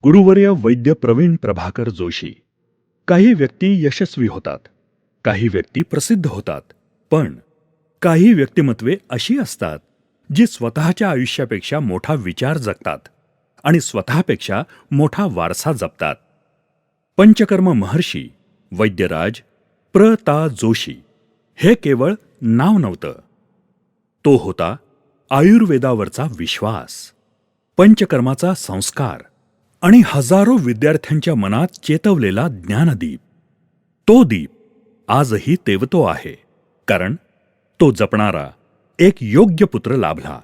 गुरुवर्य वैद्य प्रवीण प्रभाकर जोशी. काही व्यक्ती यशस्वी होतात, काही व्यक्ती प्रसिद्ध होतात, पण काही व्यक्तिमत्वे अशी असतात जी स्वतःच्या आयुष्यापेक्षा मोठा विचार जगतात आणि स्वतःपेक्षा मोठा वारसा जपतात. पंचकर्म महर्षी वैद्यराज प्र. जोशी हे केवळ नाव नव्हतं, तो होता आयुर्वेदावरचा विश्वास, पंचकर्माचा संस्कार आणि हजारो विद्यार्थ्यांच्या मनात चेतवलेला ज्ञानदीप. तो दीप आजही तेवतो आहे, कारण तो जपणारा एक योग्य पुत्र लाभला.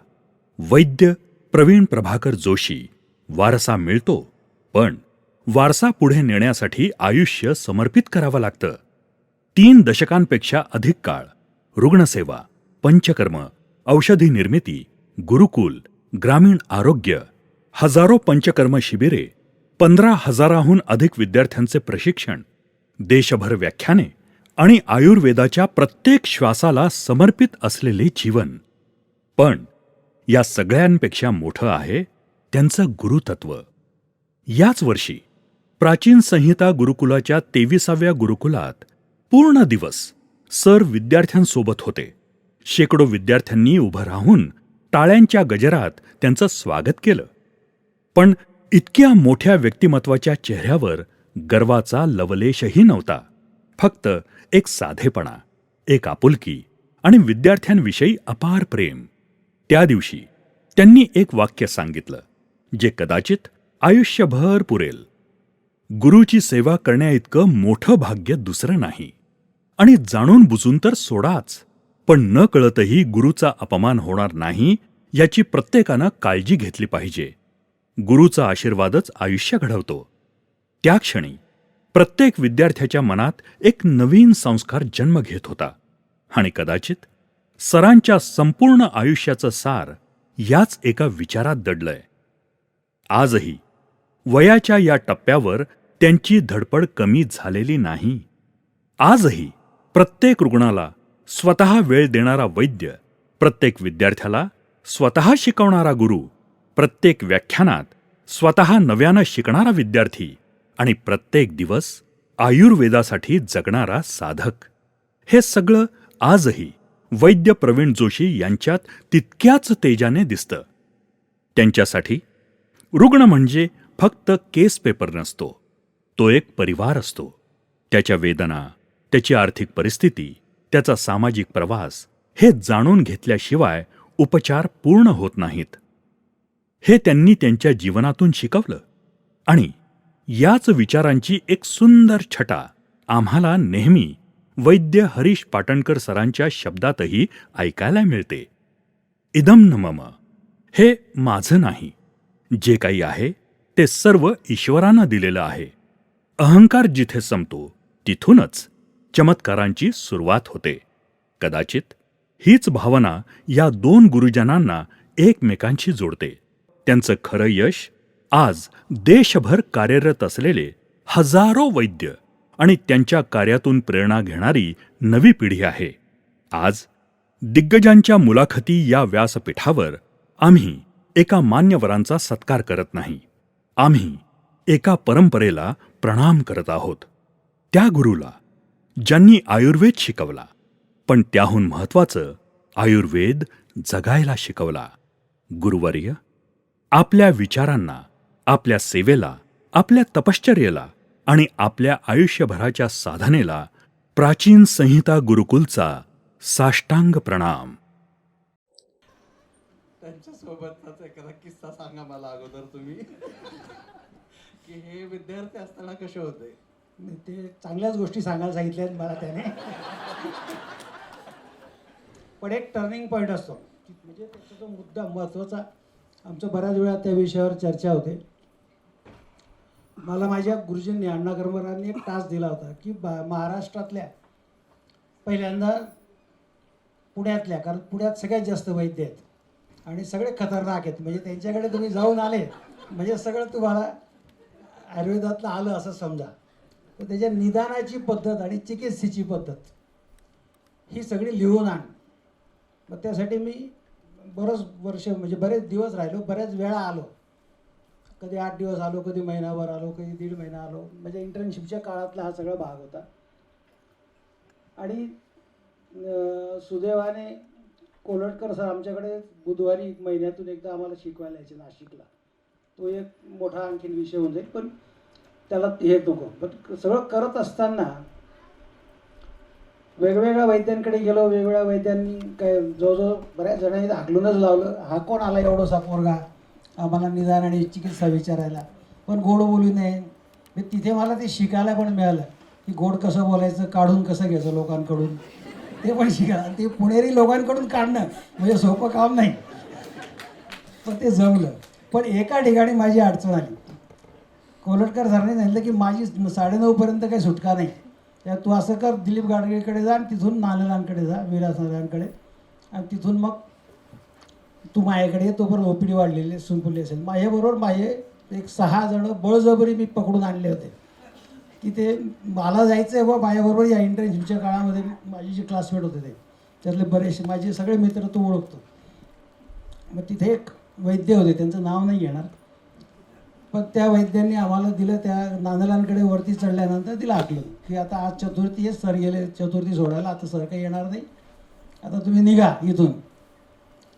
वैद्य प्रवीण प्रभाकर जोशी. वारसा मिळतो, पण वारसा पुढे नेण्यासाठी आयुष्य समर्पित करावं लागतं. 3 दशकांपेक्षा अधिक काळ रुग्णसेवा, पंचकर्म, औषधी निर्मिती, गुरुकुल, ग्रामीण आरोग्य, हजारो पंचकर्म शिबिरे, 15,000हून अधिक विद्यार्थ्यांचे प्रशिक्षण, देशभर व्याख्याने आणि आयुर्वेदाच्या प्रत्येक श्वासाला समर्पित असलेले जीवन. पण या सगळ्यांपेक्षा मोठं आहे त्यांचं गुरुतत्व. याच वर्षी प्राचीन संहिता गुरुकुलाच्या 23व्या गुरुकुलात पूर्ण दिवस सर विद्यार्थ्यांसोबत होते. शेकडो विद्यार्थ्यांनी उभं राहून टाळ्यांच्या गजरात त्यांचं स्वागत केलं. पण इतक्या मोठ्या व्यक्तिमत्वाच्या चेहऱ्यावर गर्वाचा लवलेशही नव्हता. फक्त एक साधेपणा, एक आपुलकी आणि विद्यार्थ्यांविषयी अपार प्रेम. त्या दिवशी त्यांनी एक वाक्य सांगितलं जे कदाचित आयुष्यभर पुरेल. गुरुची सेवा करण्याइतकं मोठं भाग्य दुसरं नाही. आणि जाणून बुजून तर सोडाच, पण न कळतही गुरुचा अपमान होणार नाही याची प्रत्येकानं काळजी घेतली पाहिजे. गुरुचा आशीर्वादच आयुष्य घडवतो. त्या क्षणी प्रत्येक विद्यार्थ्याच्या मनात एक नवीन संस्कार जन्म घेत होता आणि कदाचित सरांच्या संपूर्ण आयुष्याचं सार याच एका विचारात दडलंय. आजही वयाच्या या टप्प्यावर त्यांची धडपड कमी झालेली नाही. आजही प्रत्येक रुग्णाला स्वतः वेळ देणारा वैद्य, प्रत्येक विद्यार्थ्याला स्वतः शिकवणारा गुरु, प्रत्येक व्याख्यानात स्वतः नव्यानं शिकणारा विद्यार्थी आणि प्रत्येक दिवस आयुर्वेदासाठी जगणारा साधक, हे सगळं आजही वैद्य प्रवीण जोशी यांच्यात तितक्याच तेजाने दिसतं. त्यांच्यासाठी रुग्ण म्हणजे फक्त केस पेपर नसतो, तो एक परिवार असतो. त्याच्या वेदना, त्याची आर्थिक परिस्थिती, त्याचा सामाजिक प्रवास हे जाणून घेतल्याशिवाय उपचार पूर्ण होत नाहीत. हे त्यांनी त्यांच्या जीवनातून शिकवलं आणि याच विचारांची एक सुंदर छटा आम्हाला नेहमी वैद्य हरीश पाटणकर सरांच्या शब्दातही ऐकायला मिळते. इदं न मम, हे माझं नाही. जे काही आहे ते सर्व ईश्वरानं दिलेलं आहे. अहंकार जिथे संपतो तिथूनच चमत्कारांची सुरुवात होते. कदाचित हीच भावना या 2 गुरुजनांना एकमेकांशी जोडते. त्यांचं खरं यश आज देशभर कार्यरत असलेले हजारो वैद्य आणि त्यांच्या कार्यातून प्रेरणा घेणारी नवी पिढी आहे. आज दिग्गजांच्या मुलाखती या व्यासपीठावर आम्ही एका मान्यवरांचा सत्कार करत नाही. आम्ही एका परंपरेला प्रणाम करत आहोत. त्या गुरुला ज्यांनी आयुर्वेद शिकवला, पण त्याहून महत्वाचं आयुर्वेद जगायला शिकवला. गुरुवर्य, आपल्या विचारांना, आपल्या सेवेला, आपल्या तपश्चर्येला आणि आपल्या आयुष्यभराच्या साधनेला प्राचीन संहिता गुरुकुलचा साष्टांग प्रणाम. त्यांच्यासोबतचा एखादा किस्सा सांगा मला अगोदर तुम्ही, की हे विद्यार्थी असताना कसे होते. ते चांगल्याच गोष्टी सांगायला सांगितल्या मला त्याने. पण एक टर्निंग पॉईंट असतो, म्हणजे त्याचा जो मुद्दा महत्त्वाचा, आमचं बऱ्याच वेळा त्या विषयावर चर्चा होते. मला माझ्या गुरुजींनी, अण्णा करमरांनी एक टास्क दिला होता की महाराष्ट्रातल्या पहिल्यांदा पुण्यातल्या, कारण पुण्यात सगळ्यात जास्त वैद्य आहेत आणि सगळे खतरनाक आहेत, म्हणजे त्यांच्याकडे तुम्ही जाऊन आले म्हणजे सगळं तुम्हाला आयुर्वेदातलं आलं असं समजा. तर त्याच्या निदानाची पद्धत आणि चिकित्सेची पद्धत ही सगळी लिहून आण. मग त्यासाठी मी बरंच वर्ष, म्हणजे बरेच दिवस राहिलो, बऱ्याच वेळा आलो. कधी 8 दिवस आलो, कधी महिनाभर आलो, कधी 1.5 महिना आलो. म्हणजे इंटर्नशिपच्या काळातला हा सगळा भाग होता. आणि सुदैवाने कोलटकर सर आमच्याकडे बुधवारी महिन्यातून एकदा आम्हाला शिकवायला यायचे नाशिकला. तो एक मोठा आणखीन विषय होऊन जाईल, पण त्याला हे नको. पण सगळं करत असताना वेगवेगळ्या वैद्यांकडे गेलो. वेगवेगळ्या वैद्यांनी काय जवळजवळ बऱ्याच जणांनी हाकलूनच लावलं, हा कोण आला एवढासा पोरगा आम्हाला निदान आणि चिकित्सा विचारायला. पण गोड बोलू नये. तिथे मला ते शिकायला पण मिळालं की गोड कसं बोलायचं, काढून कसं घ्यायचं लोकांकडून, ते पण शिकायला. ते पुणेरी लोकांकडून काढणं म्हणजे सोपं काम नाही, पण ते जमलं. पण एका ठिकाणी माझी अडचण आली. कोलटकर सरांनी सांगितलं की माझी 9:30पर्यंत काही सुटका नाही. त्या तू असं कर, दिलीप गाडगेकडे जा आणि तिथून नानांकडे जा, विलास नानांकडे, आणि तिथून मग तू माझ्याकडे ये. तोपर्यंत OPD वाढलेली संपली असेल. माझ्याबरोबर माझे एक 6 जण बळजबरी मी पकडून आणले होते की ते मला जायचं आहे व माझ्याबरोबर या इंटर्नशिपच्या काळामध्ये माझे जे क्लासमेट होते ते त्यातले बरेचसे माझे सगळे मित्र तो ओळखतो. मग तिथे एक वैद्य होते, त्यांचं नाव नाही घेणार, पण त्या वैद्यांनी आम्हाला दिलं. त्या नांदलांकडे वरती चढल्यानंतर तिला हाकलं की आता आज चतुर्थी आहे, सर गेले चतुर्थी सोडायला, आता सर काही येणार नाही, आता तुम्ही निघा इथून.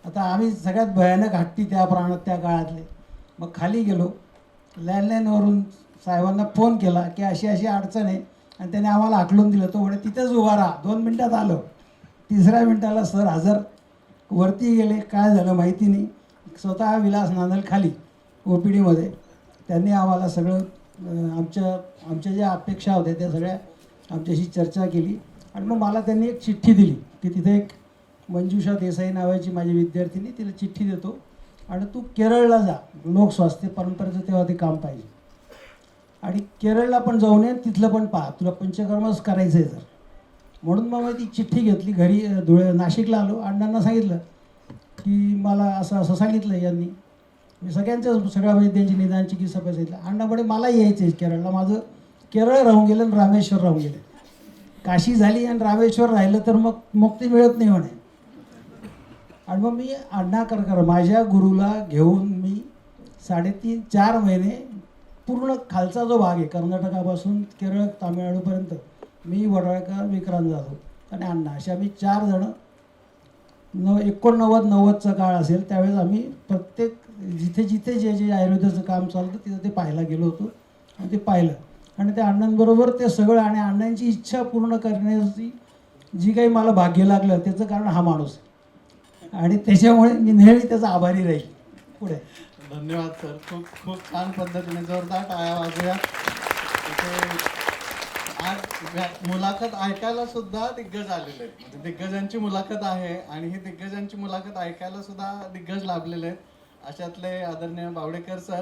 आता आम्ही सगळ्यात भयानक हट्टी त्या प्राणात त्या काळातले. मग खाली गेलो, लँडलाईनवरून साहेबांना फोन केला की अशी अशी अडचण आहे, आणि त्याने आम्हाला हाकलून दिलं. तो म्हणे तिथेच उभा राहा. 2 मिनटात आलो. 3ऱ्या मिनटाला सर हजर. वरती गेले, काय झालं माहिती नाही. स्वतः विलास नांदल खाली OPDमध्ये. त्यांनी आम्हाला सगळं आमच्या ज्या अपेक्षा होत्या त्या सगळ्या आमच्याशी चर्चा केली. आणि मग मला त्यांनी एक चिठ्ठी दिली की तिथे एक मंजुषा देसाई नावाची माझी विद्यार्थिनी, तिला चिठ्ठी देतो आणि तू केरळला जा, लोकस्वास्थ्य परंपरेचं तेव्हा ते काम पाहिजे, आणि केरळला पण जाऊन ये, तिथलं पण पहा, तुला पंचकर्मच करायचं आहे जर. म्हणून मग मी ती चिठ्ठी घेतली. घरी नाशिकला आलो. अण्णांना सांगितलं की मला असं असं सांगितलं यांनी. मी सगळ्या वैद्यांची निदान चिकित्सा सांगितलं. अण्णामुळे मला यायचं आहे केरळला. माझं केरळ राहून गेलं आणि रामेश्वर राहून गेलं. काशी झाली आणि रामेश्वर राहिलं तर मग मुक्ती मिळत नाही म्हणे. आणि मग मी अण्णा करकर माझ्या गुरुला घेऊन मी 3.5-4 महिने पूर्ण खालचा जो भाग आहे कर्नाटकापासून केरळ तामिळनाडूपर्यंत, मी वडाळकर, विक्रांत जाधव आणि अण्णा, असे आम्ही 4 जण 89-90चा काळ असेल त्यावेळेस आम्ही प्रत्येक जिथे जिथे जे जे आयुर्वेदाचं काम चालतं तिथं ते पाहायला गेलो होतो आणि ते पाहिलं. आणि त्या अण्णांबरोबर ते सगळं, आणि अण्णांची इच्छा पूर्ण करण्याची जी काही मला भाग्य लागलं त्याचं कारण हा माणूस आहे. आणि त्याच्यामुळे मी नेहमी त्याचा आभारी राहील. पुढे धन्यवाद सर. खूप खूप छान पद्धतीने जोरदार टाळ्या वाजूया. इथे आज मुलाखत ऐकायला सुद्धा दिग्गज आलेले आहेत. म्हणजे दिग्गजांची मुलाखत आहे आणि ही दिग्गजांची मुलाखत ऐकायला सुद्धा दिग्गज लाभलेले आहेत. अशातले आदरणीय बावडेकर सर.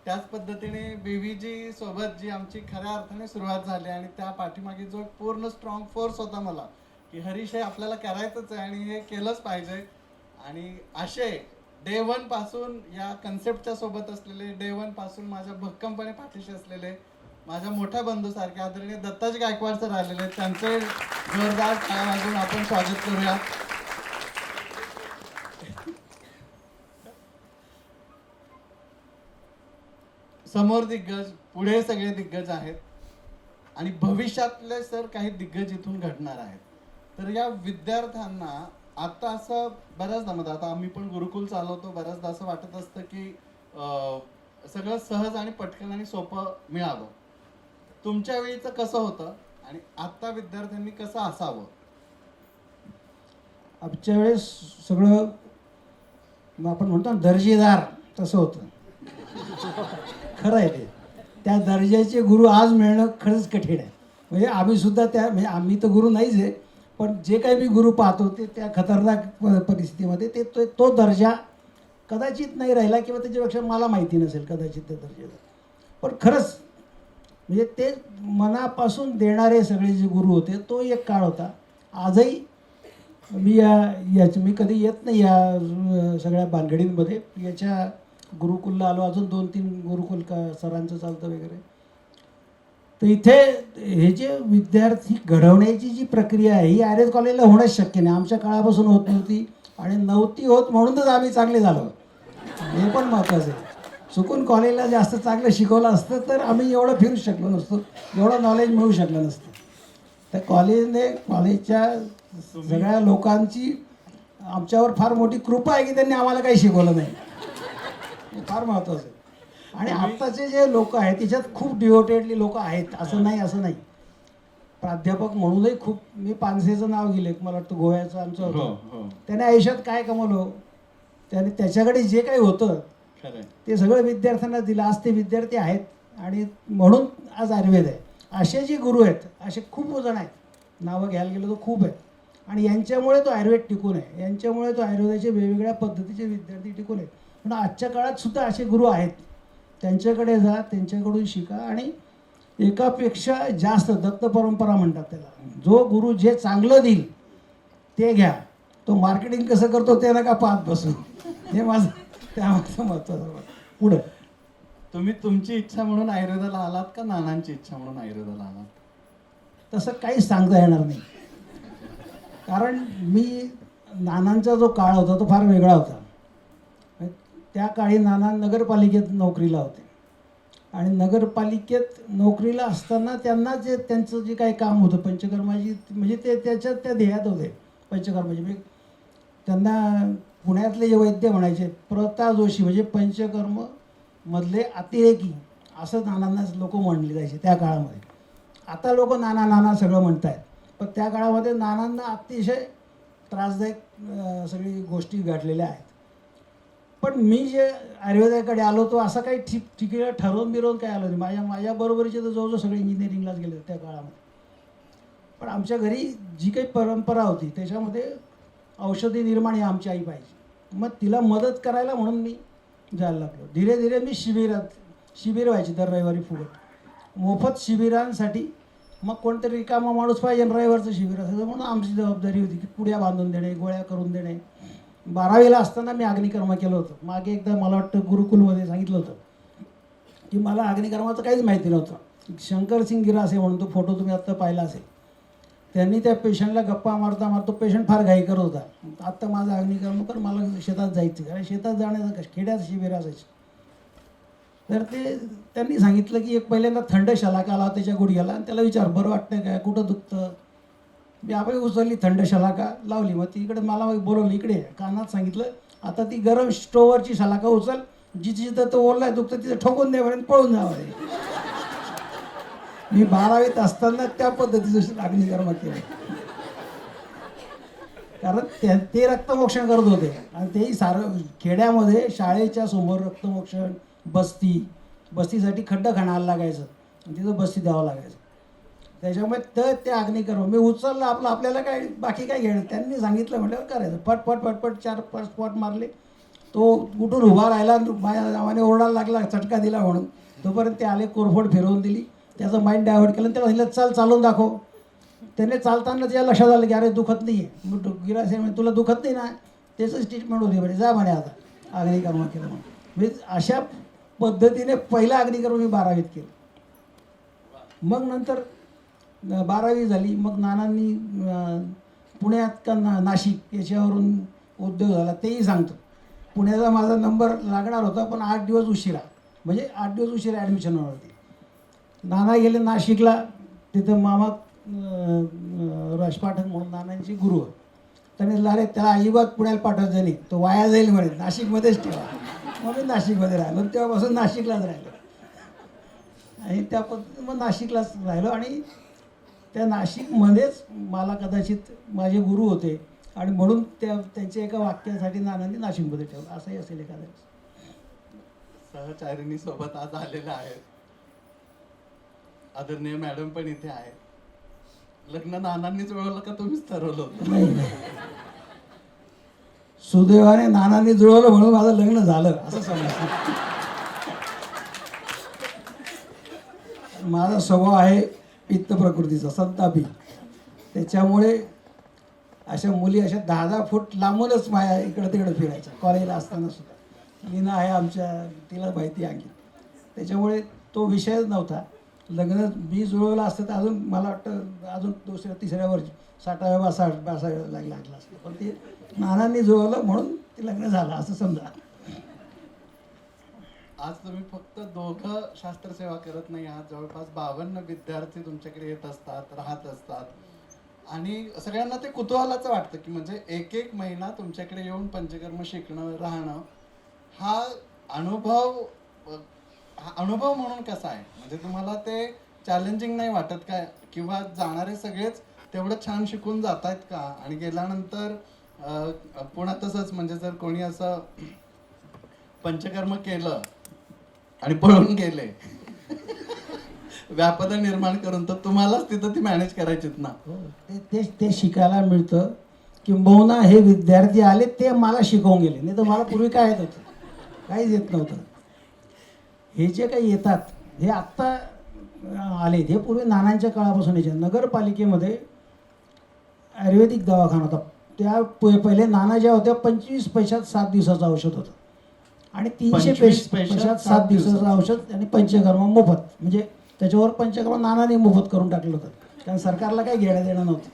त्याच पद्धतीने BVG सोबत जी आमची खऱ्या अर्थाने सुरुवात झाली आणि त्या पाठीमागे जो पूर्ण स्ट्रॉंग फोर्स होता मला की हरीश हे आपल्याला करायचंच आहे आणि हे केलंच पाहिजे. आणि असे डे 1 पासून या कन्सेप्टच्या सोबत असलेले, डे 1 पासून माझ्या भक्कमपणे पाठीशी असलेले माझ्या मोठ्या बंधूसारखे आदरणीय दत्ताजी गायकवाड सर आलेले आहेत. त्यांचे जोरदार टाळ्या वाजवून आपण स्वागत करूया. समोर दिग्गज, पुढे सगळे दिग्गज आहेत आणि भविष्यातले सर काही दिग्गज इथून घडणार आहेत. तर या विद्यार्थ्यांना आता असं बऱ्याचदा मध्ये, आता आम्ही पण गुरुकुल चालवतो, बऱ्याचदा असं वाटत असतं की सगळं सहज आणि पटकन आणि सोपं मिळावं. तुमच्या वेळीचं कसं होतं आणि आता विद्यार्थ्यांनी कसं असावं? आमच्या वेळेस सगळं आपण म्हणतो ना दर्जेदार, तसं होतं. खरं आहे ते. त्या दर्जाचे गुरु आज मिळणं खरंच कठीण आहे. म्हणजे आम्ही सुद्धा त्या, म्हणजे आम्ही तर गुरु नाहीच आहे, पण जे काही मी गुरु पाहतो ते त्या खतरनाक परिस्थितीमध्ये ते तो दर्जा कदाचित नाही राहिला, किंवा त्याच्यापेक्षा मला माहिती नसेल कदाचित त्या दर्जाचा. पण खरंच म्हणजे ते मनापासून देणारे सगळे जे गुरु होते तो एक काळ होता. आजही मी कधी येत नाही या सगळ्या भानगडींमध्ये. याच्या गुरुकुलला आलो, अजून 2-3 गुरुकुल सरांचं चालतं वगैरे. तर इथे हे जे विद्यार्थी घडवण्याची जी प्रक्रिया आहे ही आर्यस कॉलेजला होणंच शक्य नाही. आमच्या काळापासून होत नव्हती आणि नव्हती होत म्हणूनच आम्ही चांगले झालो, हे पण महत्त्वाचं आहे. चुकून कॉलेजला जास्त चांगलं शिकवलं असतं तर आम्ही एवढं फिरू शकलो नसतो, एवढं नॉलेज मिळू शकलं नसतं. तर कॉलेजच्या सगळ्या लोकांची आमच्यावर फार मोठी कृपा आहे की त्यांनी आम्हाला काही शिकवलं नाही. हे फार महत्त्वाचं आहे. आणि आत्ताचे जे लोक आहेत त्याच्यात खूप डिवोटेडली लोक आहेत, असं नाही. प्राध्यापक म्हणूनही खूप, मी पानसेचं नाव गेले, मला वाटतं गोव्याचं आमचं होतं. त्याने आयुष्यात काय कमवलं, त्याने त्याच्याकडे जे काही होतं ते सगळं विद्यार्थ्यांना दिलं. आज ते विद्यार्थी आहेत आणि म्हणून आज आयुर्वेद आहे. असे जे गुरु आहेत असे खूप जण आहेत, नावं घ्यायला गेलं तर खूप आहेत. आणि यांच्यामुळे तो आयुर्वेद टिकून आहे, यांच्यामुळे तो आयुर्वेदाचे वेगवेगळ्या पद्धतीचे विद्यार्थी टिकून आहेत. पण आजच्या काळात सुद्धा असे गुरु आहेत, त्यांच्याकडे जा, त्यांच्याकडून शिका. आणि एकापेक्षा जास्त दत्त परंपरा म्हणतात त्याला. जो गुरु जे चांगलं देईल ते घ्या, तो मार्केटिंग कसं करतो ते नका पाहत बसू. हे माझं त्यामागचं महत्त्वाचं. पुढं तुम्ही तुमची इच्छा म्हणून आयुर्वेदाला आलात का नानांची इच्छा म्हणून आयुर्वेदाला आलात? तसं काहीच सांगता येणार नाही, कारण नानांचा जो काळ होता तो फार वेगळा होता. त्या काळी नाना नगरपालिकेत नोकरीला होते आणि नगरपालिकेत नोकरीला असताना त्यांना त्यांचं जे काही काम होतं पंचकर्माची, म्हणजे ते त्याच्यात त्या ध्येयात होते पंचकर्माची. म्हणजे त्यांना पुण्यातले जे वैद्य म्हणायचे प्रता जोशी, म्हणजे पंचकर्म मधले अतिरेकी असं नानांना लोक म्हणले जायचे त्या काळामध्ये. आता लोक नाना सगळं म्हणत आहेत, पण त्या काळामध्ये नानांना अतिशय त्रासदायक सगळी गोष्टी घडलेल्या आहेत. पण मी जे आयुर्वेदाकडे आलो तो असं काही ठिकाणी ठरवून बिरवून काय आलो नाही. माझ्या बरोबरीचे तर जवळजवळ सगळे इंजिनिअरिंगलाच गेले त्या काळामध्ये. पण आमच्या घरी जी काही परंपरा होती त्याच्यामध्ये औषधी निर्माण ही आमची आई पाहिजे. मग तिला मदत करायला म्हणून मी जायला लागलो. धीरे धीरे मी शिबिर व्हायची दर रविवारी फुकट मोफत शिबिरांसाठी. मग कोणतरी रिकामा माणूस पाहिजे, रविवारचं शिबिर असायचं म्हणून आमची जबाबदारी होती की पुड्या बांधून देणे, गोळ्या करून देणे. 12वीला असताना मी अग्निकर्म केलं होतं. मागे एकदा मला वाटतं गुरुकुलमध्ये सांगितलं होतं की मला अग्निकर्माचं काहीच माहिती नव्हतं. शंकरसिंग गिरासे म्हणून तो फोटो तुम्ही आत्ता पाहिला असेल, त्यांनी त्या पेशंटला गप्पा मारता पेशंट फार घाई करत होता. आत्ता माझं अग्निकर्म कर, मला शेतात जायचं, कारण शेतात जाण्याचं खेड्यात शिबिर असायचं. तर त्यांनी सांगितलं की एक पहिल्यांदा थंड शलाका आला त्याच्या गुडघ्याला आणि त्याला विचार बरं वाटतं काय, कुठं दुखतं. मी आपण उचलली थंड शलाका लावली. मग ती इकडे मला बोलवलं, इकडे कानात सांगितलं आता ती गरम स्टोवरची शलाका उचल, जिथं तो ओरलाय दुखतं तिथं ठोकून द्यावं पळून जावं. मी 12वीत असताना त्या पद्धतीचं अग्निकर्म केलं, कारण ते रक्तमोक्षण करत होते. आणि तेही सारं खेड्यामध्ये शाळेच्या समोर रक्तमोक्षण, बस्तीसाठी खड्डं खणायला लागायचं आणि तिथं बस्ती द्यावं लागायचं. त्याच्यामुळे तर ते अग्निकर्म मी उचललं. आपल्याला काय बाकी काय घेणं, त्यांनी सांगितलं म्हटल्यावर करायचं. पटपट 4-5 स्पॉट मारले. तो उठून उभा राहिला, माझ्या नावाने ओरडायला लागला, चटका दिला म्हणून. तोपर्यंत ते आले, कोरफड फिरवून दिली, त्याचं माइंड डायव्हर्ट केलं. त्याला सांगितलं चालून दाखव. त्याने चालताना त्याच्या लक्षात आलं की अरे दुखत नाही आहे. मग गिरासे म्हणे तुला दुखत नाही ना, त्याचंच ट्रीटमेंट होती म्हणे, जा म्हणे आता अग्निकर्म केलं म्हणून. म्हणजे अशा पद्धतीने पहिला अग्निकर्म मी 12वीत केलं. मग नंतर 12वी झाली. मग नानांनी पुण्यात का नाशिक याच्यावरून उद्योग झाला तेही सांगतो. पुण्याचा माझा नंबर लागणार होता पण 8 दिवस उशिरा, म्हणजे 8 दिवस उशिरा ॲडमिशन होणार होती. नाना गेले नाशिकला. तिथं मामा राजपाठक म्हणून नानांचे गुरु. त्याने अरे त्याला अजिबात पुण्याला पाठवायचं नाही, तो वाया जाईल म्हणे, नाशिकमध्येच ठेवा. मग मी नाशिकमध्ये राहिलो. तेव्हापासून नाशिकलाच राहिलो आणि त्या पद्धतीने मग नाशिकलाच राहिलो. आणि त्या नाशिकमध्येच मला कदाचित माझे गुरु होते आणि म्हणून त्यांच्या एका वाक्यासाठी नानांनी नाशिकमध्ये ठेवलं, असंही असेल एखाद्या. सहचारिणी सोबत आज आलेल्या आहेत, आदरणीय मॅडम पण इथे आहेत. लग्न नानांनीच जुळवलं का तुम्हीच ठरवलं होतं? नाही, सुदैवाने नानांनी जुळवलं म्हणून माझं लग्न झालं असं समजायचं. माझा स्वभाव आहे पित्त प्रकृतीचा, संतापी. त्याच्यामुळे अशा मुली अशा 10-10 फूट लांबूनच माझ्या इकडं तिकडं फिरायच्या कॉलेजला असताना सुद्धा. लीना आहे आमच्या, तिला माहिती आणखी. त्याच्यामुळे तो विषयच नव्हता. लग्न मी जुळवलं असतं तर अजून मला वाटतं अजून 2-3 वर्षी 60व्या लागलं असतं. पण ते नानांनी जुळवलं म्हणून ते लग्न झालं असं समजा. आज तुम्ही फक्त दोघं शास्त्रसेवा करत नाही आहात, जवळपास 52 विद्यार्थी तुमच्याकडे येत असतात, राहत असतात आणि सगळ्यांना ते कुतूहलाचं वाटतं की म्हणजे एक एक महिना तुमच्याकडे येऊन पंचकर्म शिकणं, राहणं हा अनुभव हा अनुभव म्हणून कसा आहे? म्हणजे तुम्हाला ते चॅलेंजिंग नाही वाटत काय? किंवा जाणारे सगळेच तेवढं छान शिकून जात आहेत का? आणि गेल्यानंतर पुन्हा तसंच म्हणजे जर कोणी असं पंचकर्म केलं आणि पळून गेले व्यापद निर्माण करून, तर तुम्हालाच तिथं ती मॅनेज करायचीत ना. हो, ते शिकायला मिळतं. किंबहुना हे विद्यार्थी आले ते मला शिकवून गेले, नाही तर मला पूर्वी काय येत होतं? काहीच येत नव्हतं. हे जे काही येतात हे आत्ता आले, हे पूर्वी नानांच्या काळापासून यायचे. नगरपालिकेमध्ये आयुर्वेदिक दवाखाना होता. त्या पहिले नाना ज्या होत्या 25 पैशात 7 दिवसाचं औषध होतं आणि 300 25 पैशात पैशात 7 7 दिवसाचं औषध आणि पंचकर्म मोफत. म्हणजे त्याच्यावर पंचकर्म नानाने मोफत करून टाकलं होतं, कारण सरकारला काही घेणं देणं नव्हतं.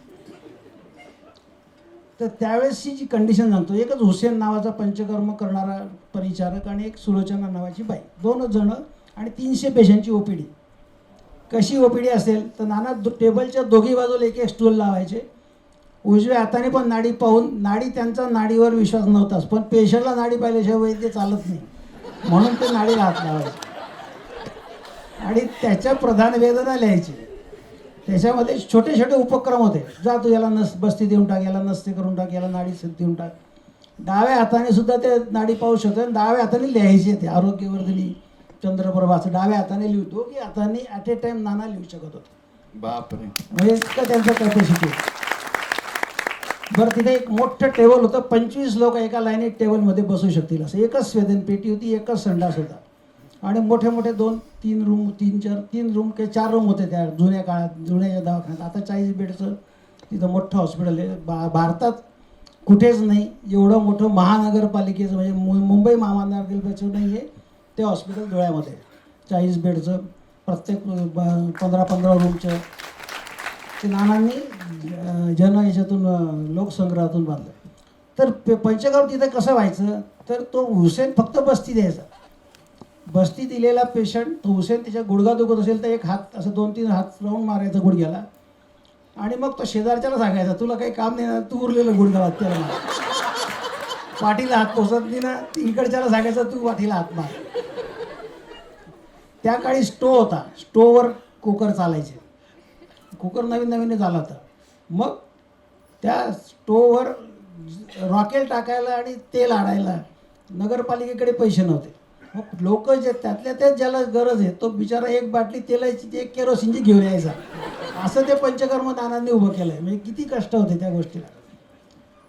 तर त्यावेळेसची जी कंडिशन सांगतो, एकच हुसेन नावाचा पंचकर्म करणारा परिचारक आणि एक सुलोचना नावाची बाई, 2 जण आणि 300 पेशंटची ओपीडी. कशी ओपीडी असेल तर नाना टेबलच्या दोघी बाजूला एक एक स्टूल लावायचे. उजव्या हाताने पण नाडी पाहून, नाडी त्यांचा नाडीवर विश्वास नव्हताच, पण पेशंटला नाडी पाहिल्याशिवाय वैद्य चालत नाही म्हणून ते नाडीला हात लावायचे आणि त्याच्या प्रधान वेदना लिहायचे. त्याच्यामध्ये छोटे छोटे उपक्रम होते. जा तू याला बस्ती देऊन टाक, याला नसते करून टाक, याला नाडी देऊन टाक. डाव्या हाताने सुद्धा ते नाडी पाहू शकतो आणि डाव्या हाताने लिहायचे. ते आरोग्यवर्धिनी चंद्रप्रभाचं डाव्या हाताने लिहितो की हाताने ॲट ए टाइम नाना लिहू शकत होते. बापरे. म्हणजे इतकं त्यांचं कॅपॅसिटी. बरं, तिथे एक मोठं टेबल होतं, 25 लोक एका लाईनीत टेबलमध्ये बसू शकतील असं. एकच स्वेदनपेटी होती, एकच संडास होता आणि मोठे मोठे 2-3 रूम, 3 रूम काही 4 रूम होते त्या जुन्या काळात, जुन्या दवाखान्यात. आता 40 बेडचं तिथं मोठं हॉस्पिटल आहे. भारतात कुठेच नाही एवढं मोठं महानगरपालिकेचं, म्हणजे मुंबई महानगरपालिकेचं नाही आहे ते हॉस्पिटल धुळ्यामध्ये. 40 बेडचं, प्रत्येक 15-15 रूमचं. ते नानांनी याच्यातून लोकसंग्रहातून बांधलं. तर पंचकर्म तिथं कसं व्हायचं, तर तो हुसेन फक्त बस्ती द्यायचा. बस्ती दिलेला पेशंट तो हुसेन त्याच्या गुडघा दुखत असेल तर एक हात असं 2-3 हात राऊंड मारायचा गुडघ्याला आणि मग तो शेजारच्याला सांगायचा, तुला काही काम नाही ना, तू उरलेलं गुडघा त्याला मार. पाठीला हात पोचत नाही ना, इकडच्याला सांगायचं तू पाठीला हात मार. त्या काळी स्टोव होता, स्टोववर कुकर चालायचे. कुकर नवीन नवीनच आला होता. मग त्या स्टोववर रॉकेल टाकायला आणि तेल आणायला नगरपालिकेकडे पैसे नव्हते. मग लोक जे त्यातल्या त्यात ज्याला गरज आहे तो बिचारा एक बाटली तेलाची, एक केरोसिनची घेऊन यायचा. असं ते पंचकर्म नानांनी उभं केलं आहे. म्हणजे किती कष्ट होते त्या गोष्टीला.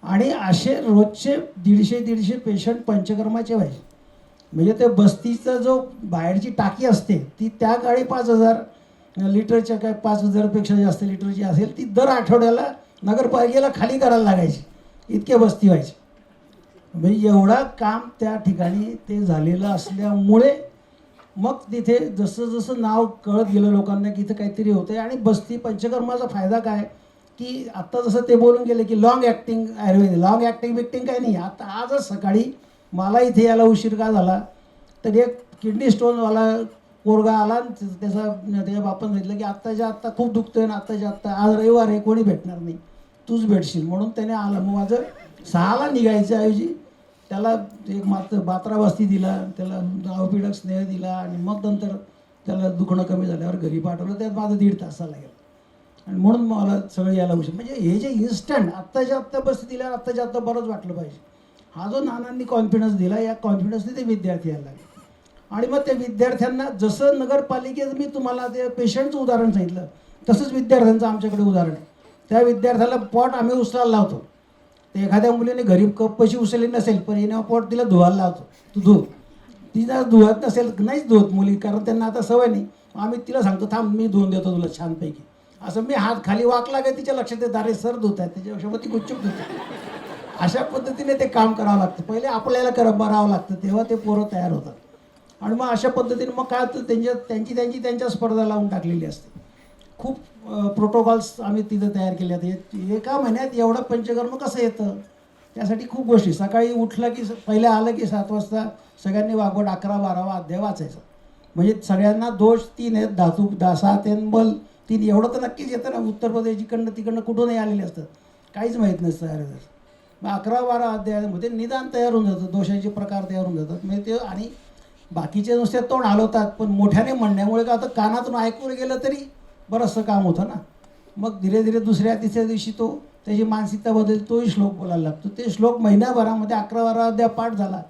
आणि असे रोजचे 150-150 पेशंट पंचकर्माचे व्हायचे. म्हणजे ते बस्तीचा जो बाहेरची टाकी असते ती त्या काळी 5000 लिटरच्या, काय 5000पेक्षा जास्त लिटरची असेल, ती दर आठवड्याला नगरपालिकेला खाली करायला लागायची. इतके बस्ती व्हायचे. म्हणजे एवढा काम त्या ठिकाणी ते झालेलं असल्यामुळे मग तिथे जसं जसं नाव कळत गेलं लोकांना की इथं काहीतरी होतं. आणि बस्ती पंचकर्माचा फायदा काय की आत्ता जसं ते बोलून गेले की लॉंग ॲक्टिंग आयुर्वेदिक, लॉंग ॲक्टिंग बिक्टिंग काही नाही. आता आजच सकाळी मला इथे यायला उशीर का झाला तर एक किडनी स्टोनवाला पोरगा आला, त्याच्या बापानं सांगितलं की आत्ताच्या आत्ता खूप दुखतोय ना, आत्ताच्या आत्ता आज रविवार आहे, कोणी भेटणार नाही, तूच भेटशील म्हणून त्याने आला. मग माझं 6ला निघायच्या ऐवजी त्याला एक बात्रा बस्ती दिला, त्याला आवपिडक स्नेह दिला आणि मग नंतर त्याला दुखणं कमी झाल्यावर घरी पाठवलं. त्यात माझं 1.5 तासाला गेलं आणि म्हणून मला सगळं यायला उशीर. म्हणजे हे जे इन्स्टंट आत्ताच्या आत्ता बस्ती दिल्यावर आत्ताच्या आत्ता बरंच वाटलं पाहिजे. हा जो नानांनी कॉन्फिडन्स दिला, या कॉन्फिडन्सने ते विद्यार्थी यायला लागले. आणि मग त्या विद्यार्थ्यांना जसं नगरपालिकेत मी तुम्हाला ते पेशंटचं उदाहरण सांगितलं तसंच विद्यार्थ्यांचं आमच्याकडे उदाहरण आहे. त्या विद्यार्थ्याला पॉट आम्ही उचलायला लावतो. ते एखाद्या मुलीने घरी कप पैसे उचलले नसेल पण हिने पॉट तिला धुवायला लावतो, तू धु. ती जर धुवत नसेल, नाहीच धुवत मुली, कारण त्यांना आता सवय नाही. आम्ही तिला सांगतो थांब मी धुवून देतो तुला छानपैकी. असं मी हात खाली वाकला का तिच्या लक्षात येत अरे सर धुत आहेत, त्याच्यापेक्षा मग ती गुपचूप धुते. अशा पद्धतीने ते काम करावं लागतं. पहिले आपल्याला करावं लागतं, तेव्हा ते पोरं तयार होतात. आणि मग अशा पद्धतीने मग काय होतं, त्यांच्या स्पर्धा लावून टाकलेली असते. खूप प्रोटोकॉल्स आम्ही तिथं तयार केले आहेत. एका महिन्यात एवढं पंचकर्म कसं येतं त्यासाठी खूप गोष्टी, सकाळी उठलं की पहिले आलं की 7 वाजता सगळ्यांनी वागवट 11-12 अध्याय वाचायचं. म्हणजे सगळ्यांना दोष 3 आहेत, धातू 7 आणि बल 3, एवढं तर नक्कीच येतं ना. उत्तर प्रदेश इकडनं तिकडनं कुठूनही आलेले असतात, काहीच माहीत नसतं आयुर्वेदाचं. मग 11-12 अध्यायामध्ये निदान तयार होऊन जातं, दोषांचे प्रकार तयार होऊन जातात. म्हणजे ते, आणि बाकीचे नुसते तोंड हलवतात, पण मोठ्याने म्हणण्यामुळे का, आता कानातून ऐकून गेलं तरी बरंचसं काम होतं ना. मग धीरे धीरे दुसऱ्या तिसऱ्या दिवशी तो त्याची मानसिकता बदलते, तोही श्लोक बोलायला लागतो. ते श्लोक महिन्याभरामध्ये 11-12 अध्याय पाठ झाला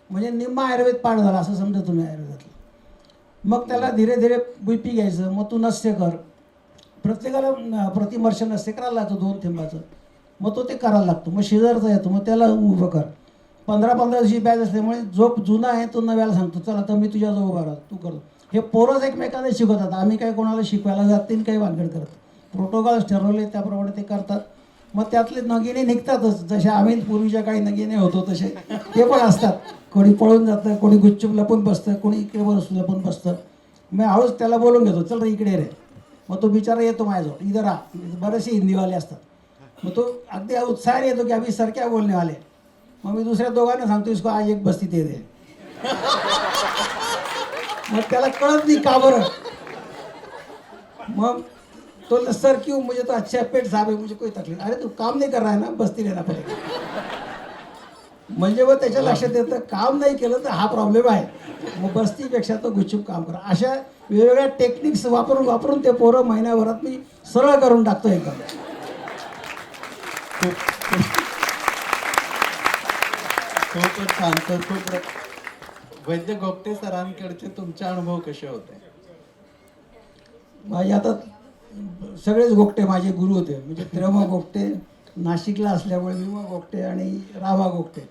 म्हणजे निम्मा आयुर्वेद पाठ झाला असं समजा तुम्ही आयुर्वेदातलं. मग त्याला धीरे धीरे BP घ्यायचं, मग तू नस्य कर. प्रत्येकाला प्रतिमर्श नस्य करायला लागतो 2 थेंबाचं, मग तो ते करायला लागतो. मग शेजारचा येतो, मग त्याला उभं कर. 15-15 दिवशी बॅच असल्यामुळे जो जुना आहे तो नव्याला सांगतो, चला तर मी तुझ्याजवळ उभा राहतो, तू करतो. हे पोरंच एकमेकांना शिकवतात, आम्ही काही कोणाला शिकवायला जात नाही, काही भानगड करत. प्रोटोकॉल्स ठरवले त्याप्रमाणे ते करतात. मग त्यातले नगिने निघतातच, जसे आम्ही पूर्वीच्या काही नगिने होतो तसे ते पण असतात. कोणी पळून जातं, कोणी गुच्चूप लपून बसतं, कोणी इकडे बसून लपून बसतं. मी हळूच त्याला बोलून घेतो, चल रे इकडे रे. मग तो बिचारा येतो माझ्याजवळ, इधर आ. बरेचसे हिंदीवाले असतात. मग तो अगदी उत्साहाने येतो की आम्ही सरक्या बोलणे वाले. मग मी दुसऱ्या दोघांना सांगतो, इसको आज एक बस्ती दे दे. मग त्याला कळत नाही का बरं. मग तो सर क्यों, मुझे तो अच्छा पेट साहब है, मुझे कोई तकलीफ. अरे तू काम नहीं कर रहा है ना, बस्ती लेना पडेगा. म्हणजे मग त्याच्या लक्षात येतं काम नाही केलं तर हा प्रॉब्लेम आहे, मग बस्तीपेक्षा तो गुपचूप काम करा. अशा वेगवेगळ्या टेक्निक्स वापरून वापरून ते पोरं महिन्याभरात मी सरळ करून टाकतो एकदम. खूपच छान सर, खूप. वैद्य गोपटे सरांकडचे तुमचे अनुभव कसे होते? माझे आता सगळेच गोपटे माझे गुरु होते. म्हणजे त्र्यंबक गोपटे नाशिकला असल्यामुळे विमा गोपटे आणि राभा गोपटे.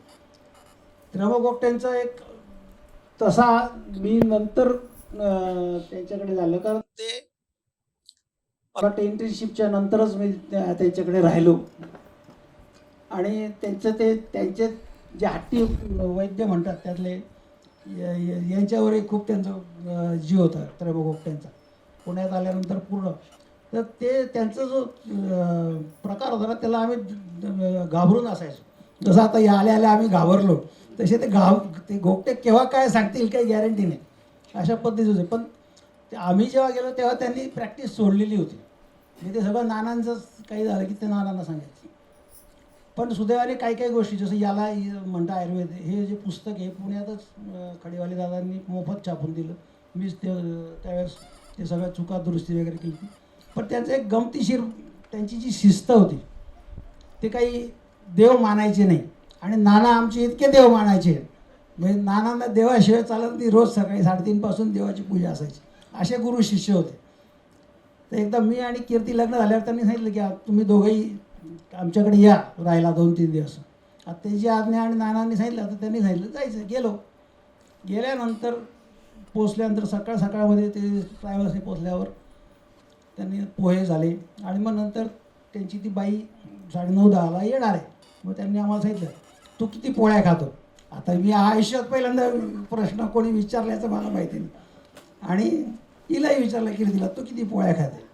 त्र्यंबक गोपट्यांचा एक तसा मी नंतर त्यांच्याकडे झालं, कारण ते मला इंटर्नशिपच्या नंतरच मी त्यांच्याकडे राहिलो. आणि त्यांचे जे हट्टी वैद्य म्हणतात त्यातले यांच्यावरही खूप त्यांचा जीव होता त्र्यंबक गोपट्यांचा. पुण्यात आल्यानंतर पूर्ण तर ते त्यांचा जो प्रकार होता ना, त्याला आम्ही घाबरून असायचो. जसं आता या आल्या आल्या आम्ही घाबरलो, तसे ते गोपटे केव्हा काय सांगतील काही गॅरंटी नाही, अशा पद्धतीचं होते. पण आम्ही जेव्हा गेलो तेव्हा त्यांनी प्रॅक्टिस सोडलेली होती. म्हणजे ते सगळं नानांचं काही झालं की ते नानांना सांगायचं. पण सुदैवाने काही काही गोष्टी, जसं याला म्हणता आयुर्वेद, हे जे पुस्तक आहे पुण्यातच खडेवाले दादांनी मोफत छापून दिलं. मीच त्यावेळेस ते सगळ्या चुका दुरुस्ती वगैरे केली. पण त्यांचं एक गमतीशीर त्यांची जी शिस्त होती, ते काही देव मानायचे नाही. आणि नाना आमचे इतके देव मानायचे, म्हणजे नानांना देवाशिवाय चालत नाही. रोज सकाळी 3:30 पासून देवाची पूजा असायची. असे गुरु शिष्य होते. तर एकदा मी आणि कीर्ती लग्न झाल्यावर त्यांनी सांगितलं की तुम्ही दोघंही आमच्याकडे या राहायला 2-3 दिवस. आता त्याची आज्ञा आणि नानांनी सांगितलं, तर त्यांनी सांगितलं जायचं. गेलो. गेल्यानंतर पोचल्यानंतर सकाळ सकाळमध्ये ते ट्रॅव्हल्सने पोचल्यावर त्यांनी पोहे झाले. आणि मग नंतर त्यांची ती बाई 9:30-10ला येणार आहे. मग त्यांनी आम्हाला सांगितलं, तू किती पोळ्या खातो? आता मी आयुष्यात पहिल्यांदा प्रश्न कोणी विचारल्याचं मला माहिती नाही. आणि तिलाही विचारलं की तिला तू किती पोळ्या खाते?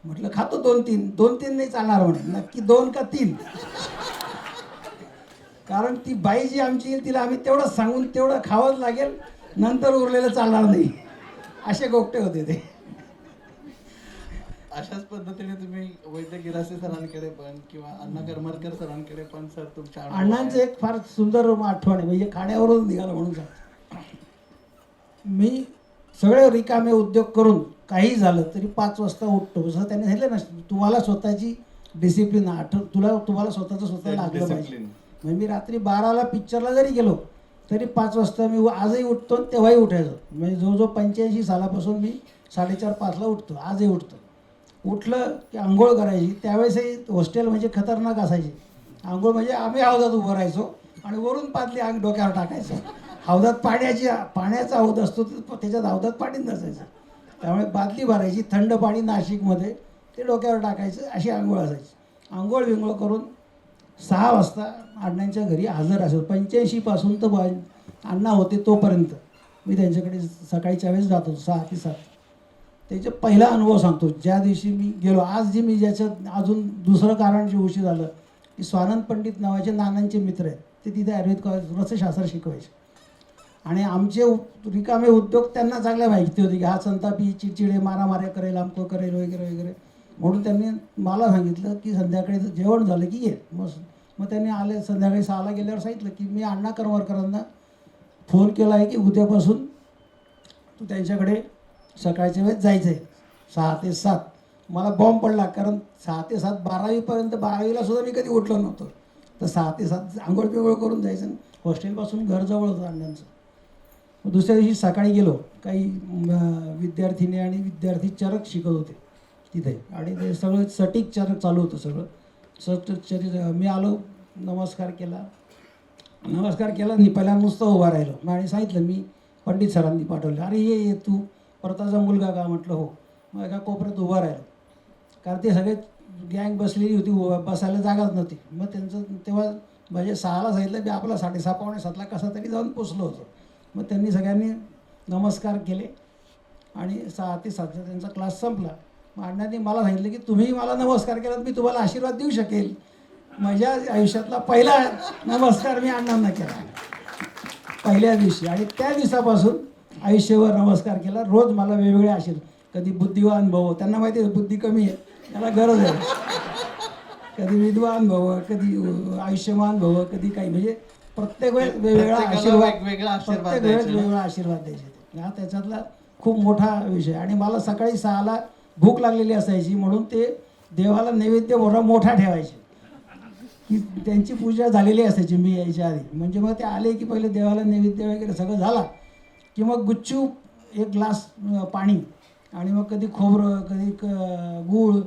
म्हटलं खातो 2-3. 2-3 नाही चालणार म्हणे, नक्की 2 का 3. कारण ती बाई जी आमची येईल तिला आम्ही तेवढं सांगून तेवढं खावंच लागेल, नंतर उरलेलं चालणार नाही. असे गोपटे होते ते. अशाच पद्धतीने तुम्ही वैद्य गिरासे सरांकडे पण किंवा अण्णा करमरकर सरांकडे पण सर तुमच्या अण्णांचं एक फार सुंदर आठवण आहे. म्हणजे खाण्यावरून निघालं म्हणून सांगतो. मी सगळे रिकामे उद्योग करून काही झालं तरी 5 वाजता उठतो. जसं त्यांनी सांगितलं ना, तुम्हाला स्वतःची डिसिप्लिन तुम्हाला स्वतःचं लागलं पाहिजे. म्हणजे मी रात्री 12ला पिक्चरला जरी गेलो तरी 5 वाजता मी आजही उठतो आणि तेव्हाही उठायचो. म्हणजे जवळजवळ 85 सालापासून मी 4:30-5ला उठतो, आजही उठतो. उठलं की आंघोळ करायची. त्यावेळेसही हॉस्टेल म्हणजे खतरनाक असायची. आंघोळ म्हणजे आम्ही हौदात उभं राहायचो आणि वरून पातली अंग डोक्यावर टाकायचं. हौदात पाण्याचा हौद असतो, त्याच्यात हौदात पाणी नसायचं. त्यामुळे बादली भरायची, थंड पाणी नाशिकमध्ये ते डोक्यावर टाकायचं, अशी आंघोळ असायची. आंघोळ विंघोळ करून 6 वाजता अण्णांच्या घरी हजर असायचो. 85 पासून तर अण्णा होते तोपर्यंत मी त्यांच्याकडे सकाळीच्या वेळेस जात होतो 6 ते 7. त्याचा पहिला अनुभव सांगतो. ज्या दिवशी मी गेलो, आज जी मी ज्याच्यात अजून दुसरं कारण जे उशीर झालं की स्वानंद पंडित नावाचे नानांचे मित्र आहेत, ते तिथे आयुर्वेद कॉलेज रसशास्त्र शिकवायचे. आणि आमचे रिकामे उद्योग त्यांना चांगल्या माहिती होते की हा संतापी, चिडचिडे, मारामाऱ्या करेल, आमको करेल वगैरे वगैरे. म्हणून त्यांनी मला सांगितलं की संध्याकाळी जेवण झालं की ये. मग त्यांनी आले, संध्याकाळी 6ला गेल्यावर सांगितलं की मी अण्णा करमरकरांना फोन केला आहे की उद्यापासून तू त्यांच्याकडे सकाळच्या वेळेस जायचं आहे 6 ते 7. मला बॉम्ब पडला, कारण 6 ते 7 12वीपर्यंत, 12वीला सुद्धा मी कधी उठलो नव्हतो. तर 6 ते 7 आंघोळ पिंघोळ करून जायचं. हॉस्टेलपासून घर जवळ होतं अण्णांचं. मग दुसऱ्या दिवशी सकाळी गेलो. काही विद्यार्थिनी आणि विद्यार्थी चरक शिकत होते तिथे, आणि ते सगळं सटीक चरक चालू होतं सगळं. मी आलो, नमस्कार केला आणि पहिला नुसतं उभा राहिलो आणि सांगितलं मी पंडित सरांनी पाठवलं. अरे ये तू परताचा मुलगा का? म्हटलं हो. मग एका कोपऱ्यात उभा राहिलो, कारण ते सगळे गँग बसलेली होती, बसायला जागाच नव्हती. मग त्यांचं तेव्हा म्हणजे 6ला सांगितलं, मी आपला 6:30 पावणे 7ला कसा तरी जाऊन पोचलो होतो. मग त्यांनी सगळ्यांनी नमस्कार केले आणि 6 ते 7चा त्यांचा क्लास संपला. मग अण्णांनी मला सांगितलं की तुम्ही मला नमस्कार केलात, मी तुम्हाला आशीर्वाद देऊ शकेल. माझ्या आयुष्यातला पहिला नमस्कार मी अण्णांना केला पहिल्या दिवशी, आणि त्या दिवसापासून आयुष्यभर नमस्कार केला. रोज मला वेगवेगळे आशीर्वाद, कधी बुद्धिवान भव, त्यांना माहिती आहे बुद्धी कमी आहे, त्याला गरज आहे, कधी विद्वान भव, कधी आयुष्यमान भव, कधी काही, म्हणजे प्रत्येक वेळेस वेगवेगळा आशीर्वाद, प्रत्येक वेळेस वेगवेगळा आशीर्वाद द्यायचे. हा त्याच्यातला खूप मोठा विषय. आणि मला सकाळी 6ला भूक लागलेली असायची, म्हणून ते देवाला नैवेद्य मोठा ठेवायचे की त्यांची पूजा झालेली असायची मी यायच्या आधी. म्हणजे मग ते आले की पहिले देवाला नैवेद्य वगैरे सगळं झाला की मग गुच्चूप 1 ग्लास पाणी, आणि मग कधी खोबरं, कधी गूळ,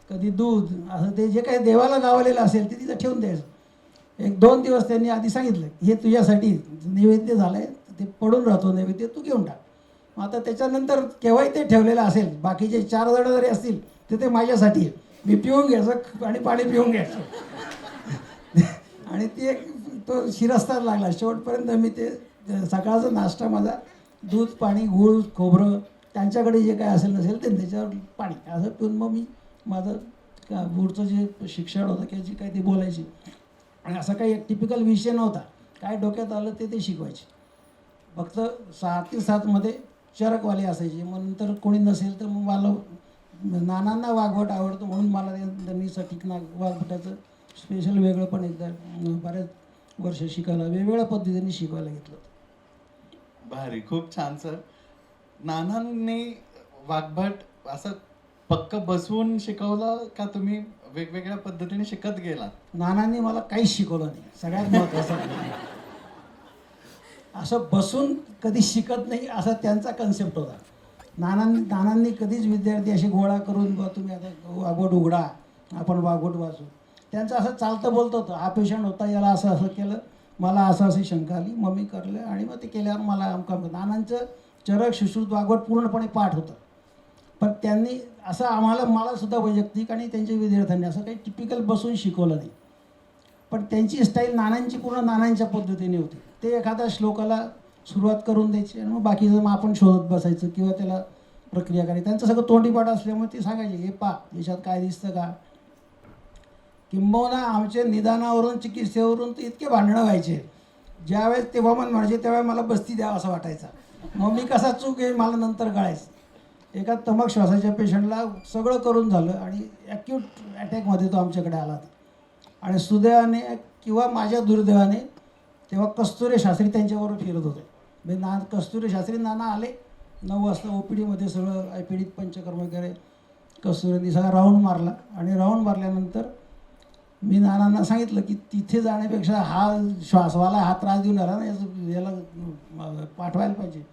कधी दूध, असं ते जे काही देवाला लावलेलं असेल ते तिथं ठेवून द्यायचं. 1-2 दिवस त्यांनी आधी सांगितलं हे तुझ्यासाठी नैवेद्य झालं आहे, ते पडून राहतो नैवेद्य, तू घेऊन टाक. आता त्याच्यानंतर केव्हाही ते ठेवलेलं असेल, बाकीचे 4 जण जरी असतील तर ते माझ्यासाठी आहे. मी पिऊन घ्यायचं आणि पाणी पिऊन घ्यायचं आणि ते तो शिरस्ताच लागला शेवटपर्यंत. मी ते सकाळचा नाश्ता माझा दूध, पाणी, गूळ, खोबरं, त्यांच्याकडे जे काय असेल नसेल ते त्याच्यावर पाणी असं पिऊन मग मी माझं पुढचं जे शिक्षण होतं किंवा जे काही ते बोलायचे. आणि असा काही एक टिपिकल विषय नव्हता, काय डोक्यात आलं ते शिकवायचे. फक्त 6 ते 7मध्ये चरकवाले असायचे. मग नंतर कोणी नसेल तर मग मला नानांना वाघवट आवडतं म्हणून मला त्यांनी सटीक वाघवटाचं स्पेशल वेगळं पण एकदा बऱ्याच वर्ष शिकायला, वेगवेगळ्या पद्धतीने शिकवायला घेतलं. भारी, खूप छान सर. नानांनी वाघभट असं पक्क बसवून शिकवलं का तुम्ही वेगवेगळ्या पद्धतीने शिकत गेला? नानांनी मला काहीच शिकवलं नाही, सगळ्यात महत्त्वाचं. असं बसून कधी शिकत नाही असा त्यांचा कन्सेप्ट होता. नानांनी कधीच विद्यार्थी असे गोळा करून तुम्ही आता वाघोट उघडा, आपण वाघोट वाचू, त्यांचं असं चालतं बोलतं होतं. हा पेशंट होता, याला असं असं केलं, मला असं अशी शंका आली, मग मी करलं आणि मग ते केल्यावर मला आमका. नानांचं चरक, सुश्रुत, वाघोट पूर्णपणे पाठ होतं. पण त्यांनी असं मला सुद्धा वैयक्तिक आणि त्यांच्या विद्यार्थ्यांनी असं काही टिपिकल बसून शिकवलं नाही. पण त्यांची स्टाईल नानांची पूर्ण नानांच्या पद्धतीने होती. ते एखाद्या श्लोकाला सुरुवात करून द्यायची आणि मग बाकीचं मग आपण शोधत बसायचं किंवा त्याला प्रक्रिया करायची. त्यांचं सगळं तोंडीपाठ असल्यामुळे ते सांगायचे हे पा याच्यात काय दिसतं का. किंबहुना आमचे निदानावरून, चिकित्सेवरून तर इतके भांडणं व्हायचे. ज्यावेळेस तेव्हा मन म्हणायचे त्यावेळेस मला बस्ती द्यावं असं वाटायचं. मग मी कसा चूक आहे मला नंतर कळायचं. एका तमक श्वासाच्या पेशंटला सगळं करून झालं आणि ॲक्यूट अटॅकमध्ये तो आमच्याकडे आला. आणि सुदैवाने किंवा माझ्या दुर्दैवाने तेव्हा कस्तुरे शास्त्री त्यांच्याबरोबर फिरत होते. कस्तुरे शास्त्री नाना आले 9 वाजता OPDमध्ये, सगळं IPDत पंचकर्म वगैरे कस्तुरेंनी सगळा राऊंड मारला. आणि राऊंड मारल्यानंतर मी नानांना सांगितलं की तिथे जाण्यापेक्षा हा श्वासवाला हा त्रास देऊन आला ना, याला पाठवायला पाहिजे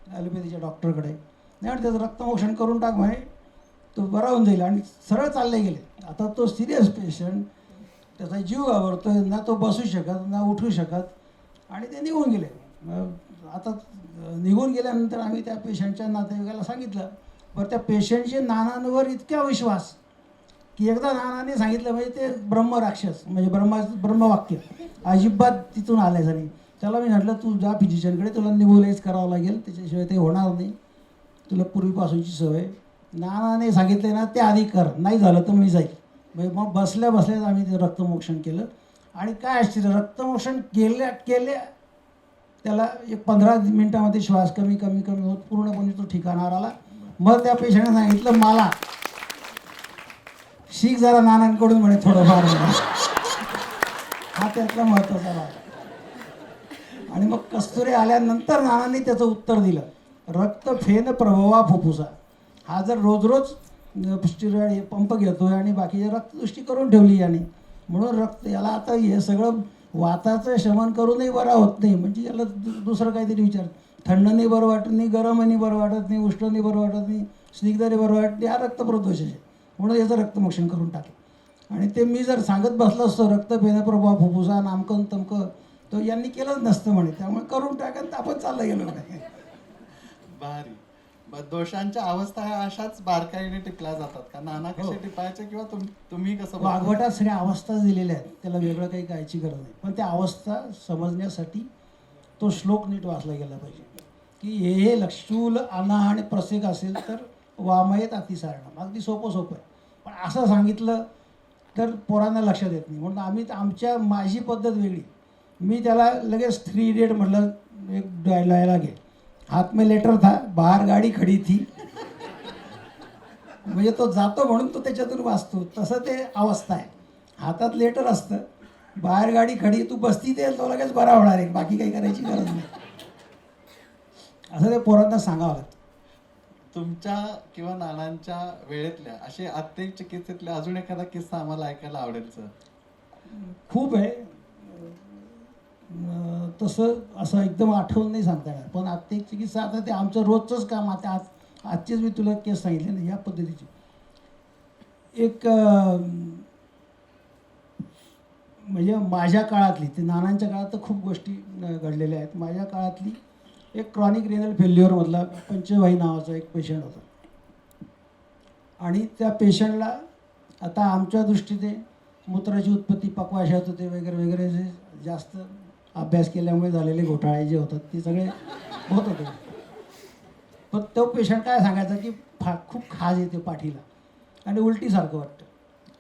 ॲलोपॅथीच्या डॉक्टरकडे. नाही त्याचं रक्तमोक्षण करून टाक म्हणे, तो बरा होऊन जाईल. आणि सरळ चालले गेले. आता तो सिरियस पेशंट, त्याचा जीव घाबरतो, ना तो बसू शकत ना उठू शकत, आणि ते निघून गेले. आता निघून गेल्यानंतर आम्ही त्या पेशंटच्या नातेवाईकाला सांगितलं. बरं त्या पेशंटचे नानांवर इतका विश्वास की एकदा नानाने सांगितलं म्हणजे ते ब्रह्मराक्षस, म्हणजे ब्रह्मवाक्य अजिबात तिथून आल्याचं नाही. त्याला मी म्हटलं तू जा फिजिशियनकडे, तुला निबोलाइज करावं लागेल, त्याच्याशिवाय ते होणार नाही, तुला पूर्वीपासूनची सवय. नानाने सांगितलं ना ते आधी कर, नाही झालं तर मी जाईल. म्हणजे मग बसल्या बसल्याच आम्ही ते रक्तमोक्षण केलं. आणि काय आश्चर्य, रक्तमोक्षण केल्या त्याला एक 15 मिनिटामध्ये श्वास कमी कमी कमी होत पूर्णपणे तो ठिकाणावर आला. मग त्या पेशंटने सांगितलं मला शीख जरा नानांकडून म्हणे थोडंफार हा त्यातला महत्त्वाचा भाग. आणि मग कस्तुरी आल्यानंतर नानांनी त्याचं उत्तर दिलं, रक्त फेन प्रभवा फुफ्फुसा. हा जर रोज रोज स्टिरॉइड पंप घेतोय आणि बाकीची रक्तदृष्टी करून ठेवली याने, म्हणून रक्त याला आता हे सगळं वाताचं शमन करूनही बरा होत नाही, म्हणजे याला दुसरं काहीतरी विचार, थंडनी बरं वाटत नाही, गरमनी बरं वाटत नाही, उष्णनी बरं वाटत नाही, स्निग्धनी बरं वाटत नाही, हा रक्तप्रदोष आहे. म्हणून याचं रक्तमोक्षण करून टाकलं. आणि ते मी जर सांगत बसलो असतो रक्त फेन प्रभवा फुफ्फुसा नामकं तमकं, तो यांनी केलंच नसतं म्हणे. त्यामुळे करून टाकत तर आपण चाललं गेलो नाही. भारी. दोषांच्या अवस्था ह्या अशाच बारकाईने टिपल्या जातात का? नाना कसे टिपायचे किंवा तुम्ही कसं बघता? वाघवटात सगळ्या अवस्थाच दिलेल्या आहेत, त्याला वेगळं काही गायची गरज नाही. पण त्या अवस्था समजण्यासाठी तो श्लोक नीट वाचला गेला पाहिजे की हे लक्षूल अना आणि प्रसिक असेल तर वामयत अतिसारणं, अगदी सोपं आहे. पण असं सांगितलं तर पोरांना लक्षात येत नाही. म्हणून आम्ही माझी पद्धत वेगळी. मी त्याला लगेच 3 इडियट म्हटलं, एक डायलॉग आहे, हात में लेटर था बाहर गाडी खडी थी. म्हणजे तो जातो म्हणून तो त्याच्यातून वाचतो. तसं ते अवस्था आहे. हातात लेटर असतं, बाहेर गाडी खडी, तू बसती ते तो लगेच बरा होणार आहे, बाकी काही करायची गरज नाही. असं ते पोरांना सांगावं लागतं. तुमच्या किंवा नानांच्या वेळेतल्या असे आत्तेक चिकित्सेतले अजून एखादा किस्सा आम्हाला ऐकायला आवडेल सर. खूप आहे. तसं असं एकदम आठवून नाही सांगता येणार, पण आत्तेक चिकित्सा आता ते आमचं रोजचंच काम. आता आजचीच मी तुला केस सांगितली ना या पद्धतीची. एक म्हणजे माझ्या काळातली, ते नानांच्या काळात तर खूप गोष्टी घडलेल्या आहेत. माझ्या काळातली एक क्रॉनिक रेनल फेल्युअरमधला पंचभाई नावाचा एक पेशंट होता. आणि त्या पेशंटला आता आमच्या दृष्टीने मूत्राची उत्पत्ती पक्वाशयात होते वगैरे वगैरे, जे जास्त अभ्यास केल्यामुळे झालेले घोटाळे जे होतात ते सगळे होत होते. पण तो पेशंट काय सांगायचा की खूप खाज येते पाठीला आणि उलटीसारखं वाटतं.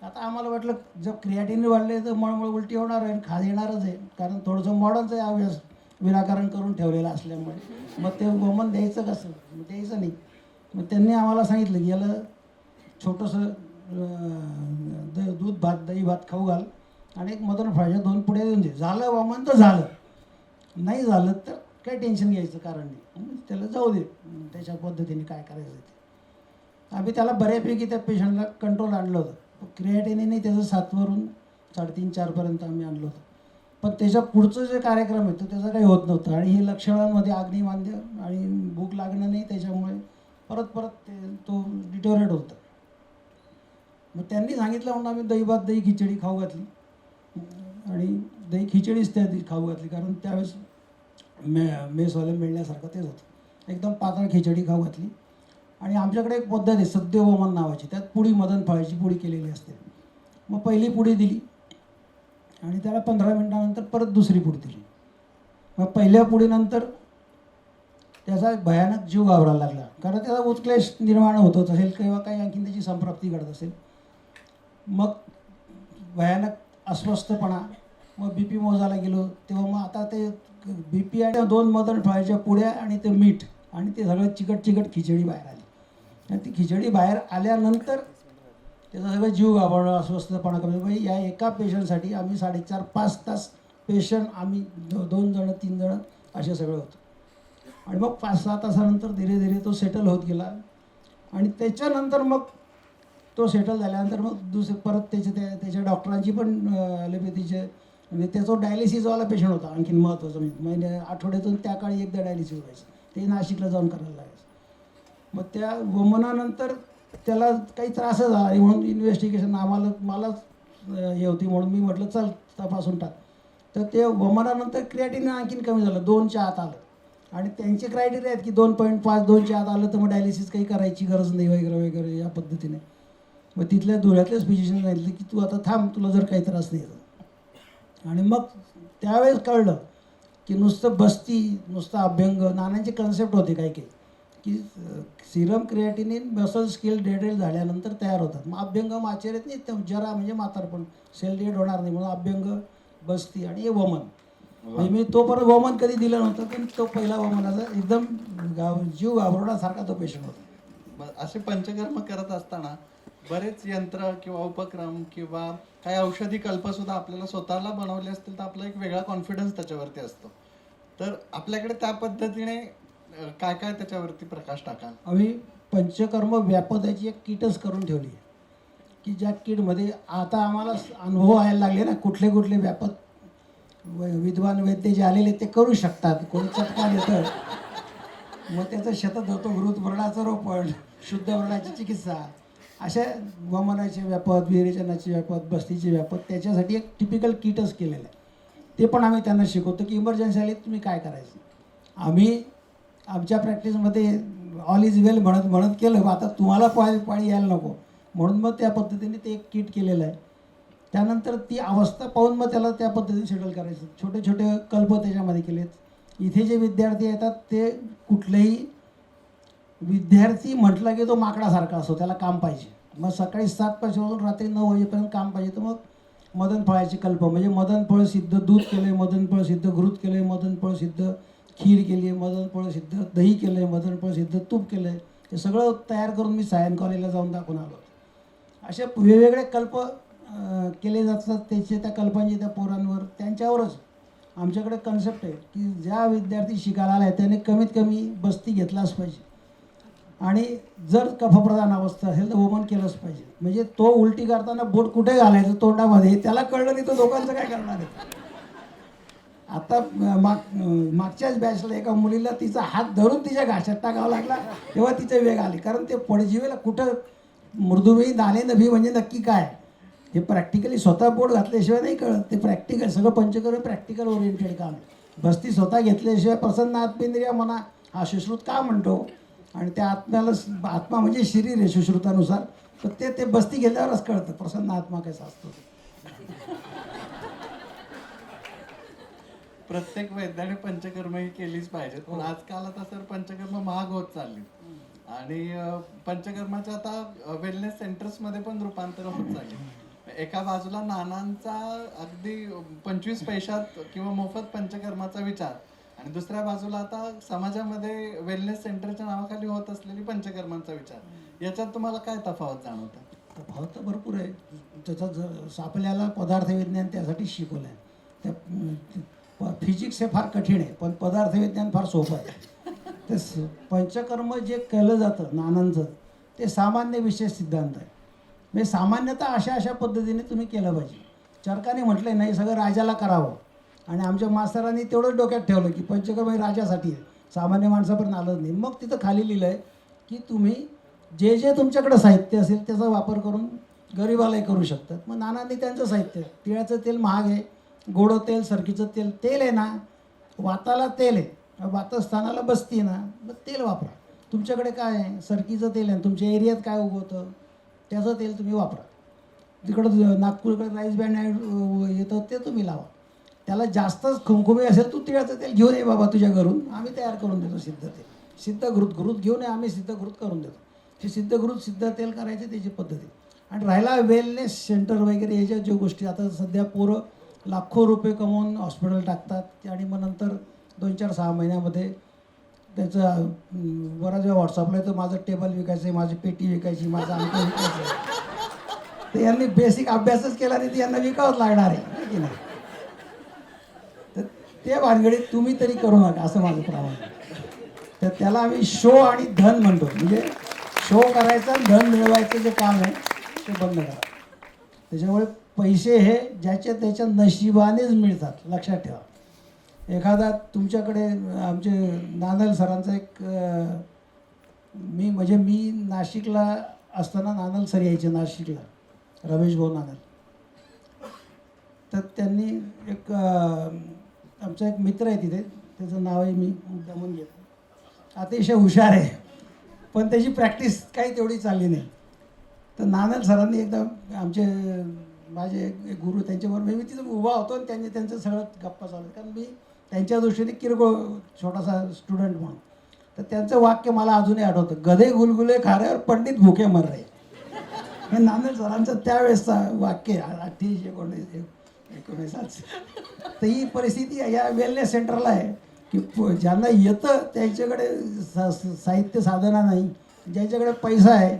आता आम्हाला वाटलं जर क्रिएटिनिन वाढले तर मळमळ उलटी होणार आहे, खाज येणारच आहे, कारण थोडंसं मॉडर्नचं आहे अभ्यास विनाकारण करून ठेवलेलं असल्यामुळे. मग ते गोमन द्यायचं कसं? द्यायचं नाही. मग त्यांनी आम्हाला सांगितलं की याला छोटंसं दूध भात दही भात खाऊ घाल आणि एक मदन फळाच्या 2 पुड्या देऊन दे. झालं वामन तर झालं, नाही झालं तर काही टेन्शन घ्यायचं कारण नाही, त्याला जाऊ दे त्याच्या पद्धतीने काय करायचं ते. आम्ही त्याला बऱ्यापैकी त्या पेशंटला कंट्रोल आणलं होतं. क्रिएटिनिनने त्याचं 7 वरून 3.5 4पर्यंत आम्ही आणलं होतं. पण त्याच्या पुढचं जे कार्यक्रम आहे तो त्याचा काही होत नव्हतं. आणि हे लक्षणांमध्ये अग्निमांद्य आणि भूक लागणं नाही, त्याच्यामुळे परत तो डिटोरेट होतं. मग त्यांनी सांगितलं म्हणून आम्ही दही भात दही खिचडी खाऊ घातली. आणि दही खिचडीच त्या खाऊ घातली, कारण त्यावेळेस मेसवाले मिळण्यासारखं तेच होतं. एकदम पातळ खिचडी खाऊ घातली. आणि आमच्याकडे एक पद्धत आहे सद्यवमन नावाची, त्यात पुडी मदन फळाची पुडी केलेली असते. मग पहिली पुडी दिली आणि त्याला 15 मिनिटानंतर परत दुसरी पुडी दिली. मग पहिल्या पुडीनंतर त्याचा भयानक जीव घाबरायला लागला, कारण त्याचा उत्क्लेश निर्माण होत असेल किंवा काही आणखीन त्याची संप्राप्ती घडत असेल. मग भयानक अस्वस्थपणा. मग BP मोजायला गेलो तेव्हा मग आता ते BP आणि 2 मदन फळाच्या पुड्या आणि ते मीठ आणि ते सगळं चिकट खिचडी बाहेर आली. आणि ती खिचडी बाहेर आल्यानंतर त्याचा सगळं जीव घाबरणं अस्वस्थपणा कमी. म्हणजे या एका पेशंटसाठी आम्ही 4.5-5 तास पेशंट आम्ही 2 जण 3 जण असे सगळे होतो. आणि मग 5-6 तासानंतर धीरे धीरे तो सेटल होत गेला. आणि त्याच्यानंतर मग तो सेटल झाल्यानंतर मग परत त्याच्या डॉक्टरांची पण ॲलोपॅथीचे, म्हणजे त्याचा डायलिसिसवाला पेशंट होता. आणखीन महत्त्वाचं म्हणजे आठवड्यातून त्या काळी एकदा डायलिसिस व्हायचं, ते नाशिकला जाऊन करायला लागायचं. मग त्या वमनानंतर त्याला काही त्रासच झाला आणि म्हणून इन्व्हेस्टिगेशन मलाच हे होती, म्हणून मी म्हटलं चल तपासून टाक. तर ते वमनानंतर क्रिएटिनिन आणखीन कमी झालं, 2च्या आत आलं. आणि त्यांचे क्रायटेरिया आहेत की 2.5 2च्या आत आलं तर मग डायलिसिस काही करायची गरज नाही वगैरे वगैरे या पद्धतीने. मग तिथल्या धुळ्यातल्याच फिजिशियन सांगितलं की तू आता थांब, तुला जर काही त्रास नाही. आणि मग त्यावेळेस कळलं की नुसतं बस्ती, नुसतं अभ्यंग, नानांचे कन्सेप्ट होते काही की Serum creatinine muscle skill dead झाल्यानंतर तयार होतात. मग अभ्यंगम आचरित नाही, ते जरा म्हणजे म्हातारपण सेल डेड होणार नाही म्हणून अभ्यंग, बस्ती आणि हे वमन. म्हणजे मी तोपर्यंत वमन कधी दिलं नव्हतं, पण तो पहिला वमनाचा एकदम जीव घाबरवण्यासारखा तो पेशंट होता. असे पंचकर्म करत असताना बरेच यंत्र किंवा उपक्रम किंवा काही औषधी कल्प सुद्धा आपल्याला स्वतःला बनवले असतील तर आपला एक वेगळा कॉन्फिडन्स त्याच्यावरती असतो. तर आपल्याकडे त्या पद्धतीने काय काय त्याच्यावरती प्रकाश टाकाल? आम्ही पंचकर्म व्यापदाची एक किटच करून ठेवली आहे, की ज्या किटमध्ये आता आम्हाला अनुभव यायला लागले ना, कुठले कुठले व्यापक विद्वान वैद्य जे आलेले ते करू शकतात. कोणी चटका देतं, मग त्याचं शतक होतो, घृतवर्णाचं रोपण, शुद्ध वर्णाची चिकित्सा, अशा वमनाचे व्यापक, विरेचनाचे व्यापक, बस्तीचे व्यापक, त्याच्यासाठी एक टिपिकल किटच केलेलं आहे. ते पण आम्ही त्यांना शिकवतो की इमर्जन्सी आली तुम्ही काय करायचं. आम्ही आमच्या प्रॅक्टिसमध्ये ऑल इज वेल म्हणत म्हणत केलं, मग आता तुम्हाला पाळी यायला नको म्हणून मग त्या पद्धतीने ते एक किट केलेलं आहे. त्यानंतर ती अवस्था पाहून मग त्याला त्या पद्धतीने शेड्यूल करायचं. छोटे छोटे कल्प त्याच्यामध्ये केलेत. इथे जे विद्यार्थी येतात ते कुठलेही विद्यार्थी म्हटलं की तो माकडासारखा असतो, त्याला काम पाहिजे. मग सकाळी 7 पासून रात्री 9 वाजेपर्यंत काम पाहिजे. तर मग मदन फळाचे कल्प म्हणजे मदन फळ सिद्ध दूध केलं आहे, मदन फळ सिद्ध घृत केलं आहे, मदन फळ सिद्ध खीर केली आहे, मदन फळ सिद्ध दही केलं आहे, मदन फळ सिद्ध तूप केलं आहे. हे सगळं तयार करून मी सायन कॉलेजला जाऊन दाखवून आलो. असे वेगवेगळे कल्प केले जातात. त्याचे त्या कल्पांचे त्या पोरांवर त्यांच्यावरच आमच्याकडे कन्सेप्ट आहे की ज्या विद्यार्थी शिकायला आला आहे त्याने कमीत कमी बस्ती घेतलाच पाहिजे आणि जर कफप्रधान अवस्था असेल तर वमन केलंच पाहिजे. म्हणजे तो उलटी करताना बोट कुठे घालायचं तोंडामध्ये त्याला कळलं नाही, तो लोकांचं काय करणार आहे. आता मागच्याच बॅचला एका मुलीला तिचा हात धरून तिच्या घाशात टाकावा लागला तेव्हा तिचे वेग आले, कारण ते पडजीवेला कुठं मृदुमेही दाणे नभी म्हणजे नक्की काय हे प्रॅक्टिकली स्वतः बोट घातल्याशिवाय नाही कळत. ते प्रॅक्टिकल सगळं पंचकर्म प्रॅक्टिकल ओरिएंटेड काम. बस्ती स्वतः घेतल्याशिवाय प्रसन्न आत्मेंद्रिय मना हा सुश्रुत का म्हणतो आणि त्या आत्म्याला आत्मा म्हणजे शरीर आहे सुश्रुतानुसार, तर ते बस्ती घेतल्यावरच कळतं प्रसन्न आत्मा कसा असतो. प्रत्येक वैद्याने पंचकर्म ही केलीच पाहिजेत, पण आजकाल आता सर पंचकर्म महाग होत चालली आणि पंचकर्माच्या आता वेलनेस सेंटर्स मध्ये पण रूपांतर होत चालली. एका बाजूला नानांचा अगदी 25 पैशात किंवा मोफत पंचकर्माचा विचार आणि दुसऱ्या बाजूला आता समाजामध्ये वेलनेस सेंटरच्या नावाखाली होत असलेली पंचकर्मांचा विचार, याच्यात तुम्हाला काय तफावत जाणवतं? तफावत तर भरपूर आहे. त्याचा आपल्याला पदार्थ विज्ञान त्यासाठी शिकवलं आहे. त्या फिजिक्स हे फार कठीण आहे, पण पदार्थ विज्ञान फार सोपं आहे. ते पंचकर्म जे केलं जातं नानांचं ते सामान्य विशेष सिद्धांत आहे. म्हणजे सामान्यतः अशा पद्धतीने तुम्ही केलं पाहिजे. चरकाने म्हटलं नाही सगळं राजाला करावं आणि आमच्या मास्तरांनी तेवढंच डोक्यात ठेवलं की पंचकर्म हे राजासाठी आहे, सामान्य माणसापर्यंत आलं नाही. मग तिथं खाली लिहिलं आहे की तुम्ही जे जे तुमच्याकडं साहित्य असेल त्याचा वापर करून गरिबालाही करू शकतात. मग नानांनी त्यांचं साहित्य, तिळाचं तेल महाग आहे, गोडं तेल, सरकीचं तेल आहे ना, वाताला तेल आहे, वातस्थानाला बसती आहे ना, मग तेल वापरा. तुमच्याकडे काय आहे, सरकीचं तेल आहे, तुमच्या एरियात काय उगवतं त्याचं तेल तुम्ही वापरा. तिकडं नागपूरकडे राईस बँड येतं ते तुम्ही लावा. त्याला जास्तच खुमखुमी असेल तू तिळाचं तेल घेऊन ये बाबा तुझ्या घरून, आम्ही तयार करून देतो सिद्ध तेल. सिद्ध घृत घेऊन ये, आम्ही सिद्ध घृत करून देतो. हे सिद्ध घृत सिद्ध तेल करायचे त्याची पद्धती. आणि राहिला वेलनेस सेंटर वगैरे याच्या ज्या गोष्टी आता सध्या पोरं लाखो रुपये कमवून हॉस्पिटल टाकतात आणि मग नंतर 2-4-6 महिन्यामध्ये त्याचं बराच वेळा व्हॉट्सअपला तर माझं टेबल विकायचं आहे, माझी पेटी विकायची, माझं अंक विकायचं आहे. तर यांनी बेसिक अभ्यासच केला नाही, तर यांना विकावंच लागणार आहे की नाही. तर ते भानगडीत तुम्ही तरी करू नका असं माझं प्रमाण आहे. तर त्याला आम्ही शो आणि धन म्हणतो. म्हणजे शो करायचा, धन मिळवायचं जे काम आहे ते बंद करा. त्याच्यामुळे पैसे हे ज्याच्या त्याच्या नशिबानेच मिळतात, लक्षात ठेवा. एखादा तुमच्याकडे आमचे नानल सरांचा एक मी नाशिकला असताना नानल सर यायचे नाशिकला, रमेश भाऊ नानल. तर त्यांनी एक आमचा एक मित्र आहे तिथे, त्याचं नावही मी दमून घेतो, अतिशय हुशार आहे पण त्याची प्रॅक्टिस काही तेवढी चालली नाही. तर नानल सरांनी एकदा माझे एक गुरु त्यांच्याबरोबर मी तिथं उभा होतो आणि त्यांचं सगळं गप्पा चालू, कारण मी त्यांच्या दृष्टीने किरकोळ छोटासा स्टुडंट म्हणून. तर त्यांचं वाक्य मला अजूनही आठवतं, गधे गुलगुले खाऱ्यावर पंडित भुके मर रहे. हे नांदेड सरांचं त्यावेळेसचा वाक्य 1819. तर ही परिस्थिती या वेलनेस सेंटरला आहे की ज्यांना येतं त्याच्याकडे साहित्य साधना नाही, ज्याच्याकडे पैसा आहे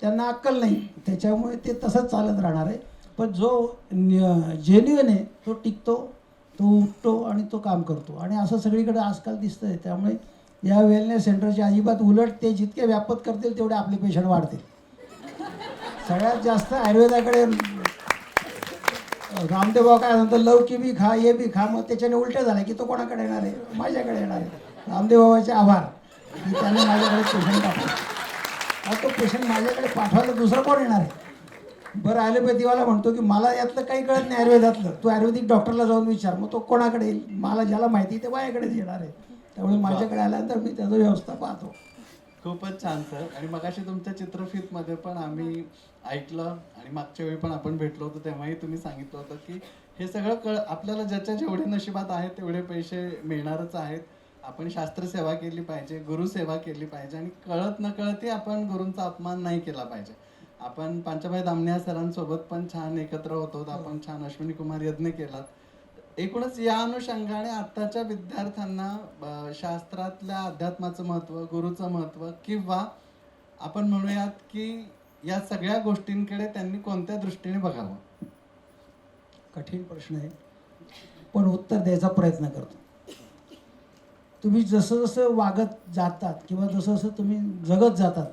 त्यांना अक्कल नाही, त्याच्यामुळे ते तसंच चालत राहणार आहे. पण जो जेन्युइन आहे तो टिकतो, तो उठतो आणि तो काम करतो. आणि असं सगळीकडे आजकाल दिसतंय. त्यामुळे या वेलनेस सेंटरचे अजिबात उलट, ते जितके व्यापत करतील तेवढे आपले पेशंट वाढतील. सगळ्यात जास्त आयुर्वेदाकडे रामदेव बाबा काय म्हणतो, लौकी बी खा, हे बी खा. मग त्याच्याने उलट्या झाल्या की तो कोणाकडे येणार आहे? माझ्याकडे येणार आहे. रामदेव बाबाचे आभार की त्याने माझ्याकडे पेशंट पाठवला. तो पेशंट माझ्याकडे पाठवायला दुसरं कोण येणार आहे? बरं, ॲलोपॅथीवाला म्हणतो की मला यातलं काही कळत नाही आयुर्वेदातलं, तू आयुर्वेदिक डॉक्टरला जाऊन विचार. मग तो कोणाकडे येईल? मला ज्याला माहिती ते माझ्याकडेच येणार आहे. त्यामुळे माझ्याकडे आल्यानंतर मी त्याचं व्यवस्था पाहतो. खूपच छान सर. आणि मगाशी तुमच्या चित्रफितमध्ये पण आम्ही ऐकलं आणि मागच्या वेळी पण आपण भेटलो होतो तेव्हाही तुम्ही सांगितलं होतं की हे सगळं आपल्याला ज्याच्या जेवढे नशिबात आहेत तेवढे पैसे मिळणारच आहेत. आपण शास्त्रसेवा केली पाहिजे, गुरुसेवा केली पाहिजे आणि कळत न कळतही आपण गुरूंचा अपमान नाही केला पाहिजे. आपण पांचाभाई दामनिया सरांसोबत पण छान एकत्र होतो, आपण छान अश्विनी कुमार यज्ञ केलात. एकूणच या अनुषंगाने आत्ताच्या विद्यार्थ्यांना शास्त्रातल्या अध्यात्माचं महत्त्व, गुरुचं महत्त्व, किंवा आपण म्हणूयात की या सगळ्या गोष्टींकडे त्यांनी कोणत्या दृष्टीने बघावं? कठीण प्रश्न आहे, पण उत्तर द्यायचा प्रयत्न करतो. तुम्ही जसं जसं वागत जातात किंवा जसं जसं तुम्ही जगत जातात,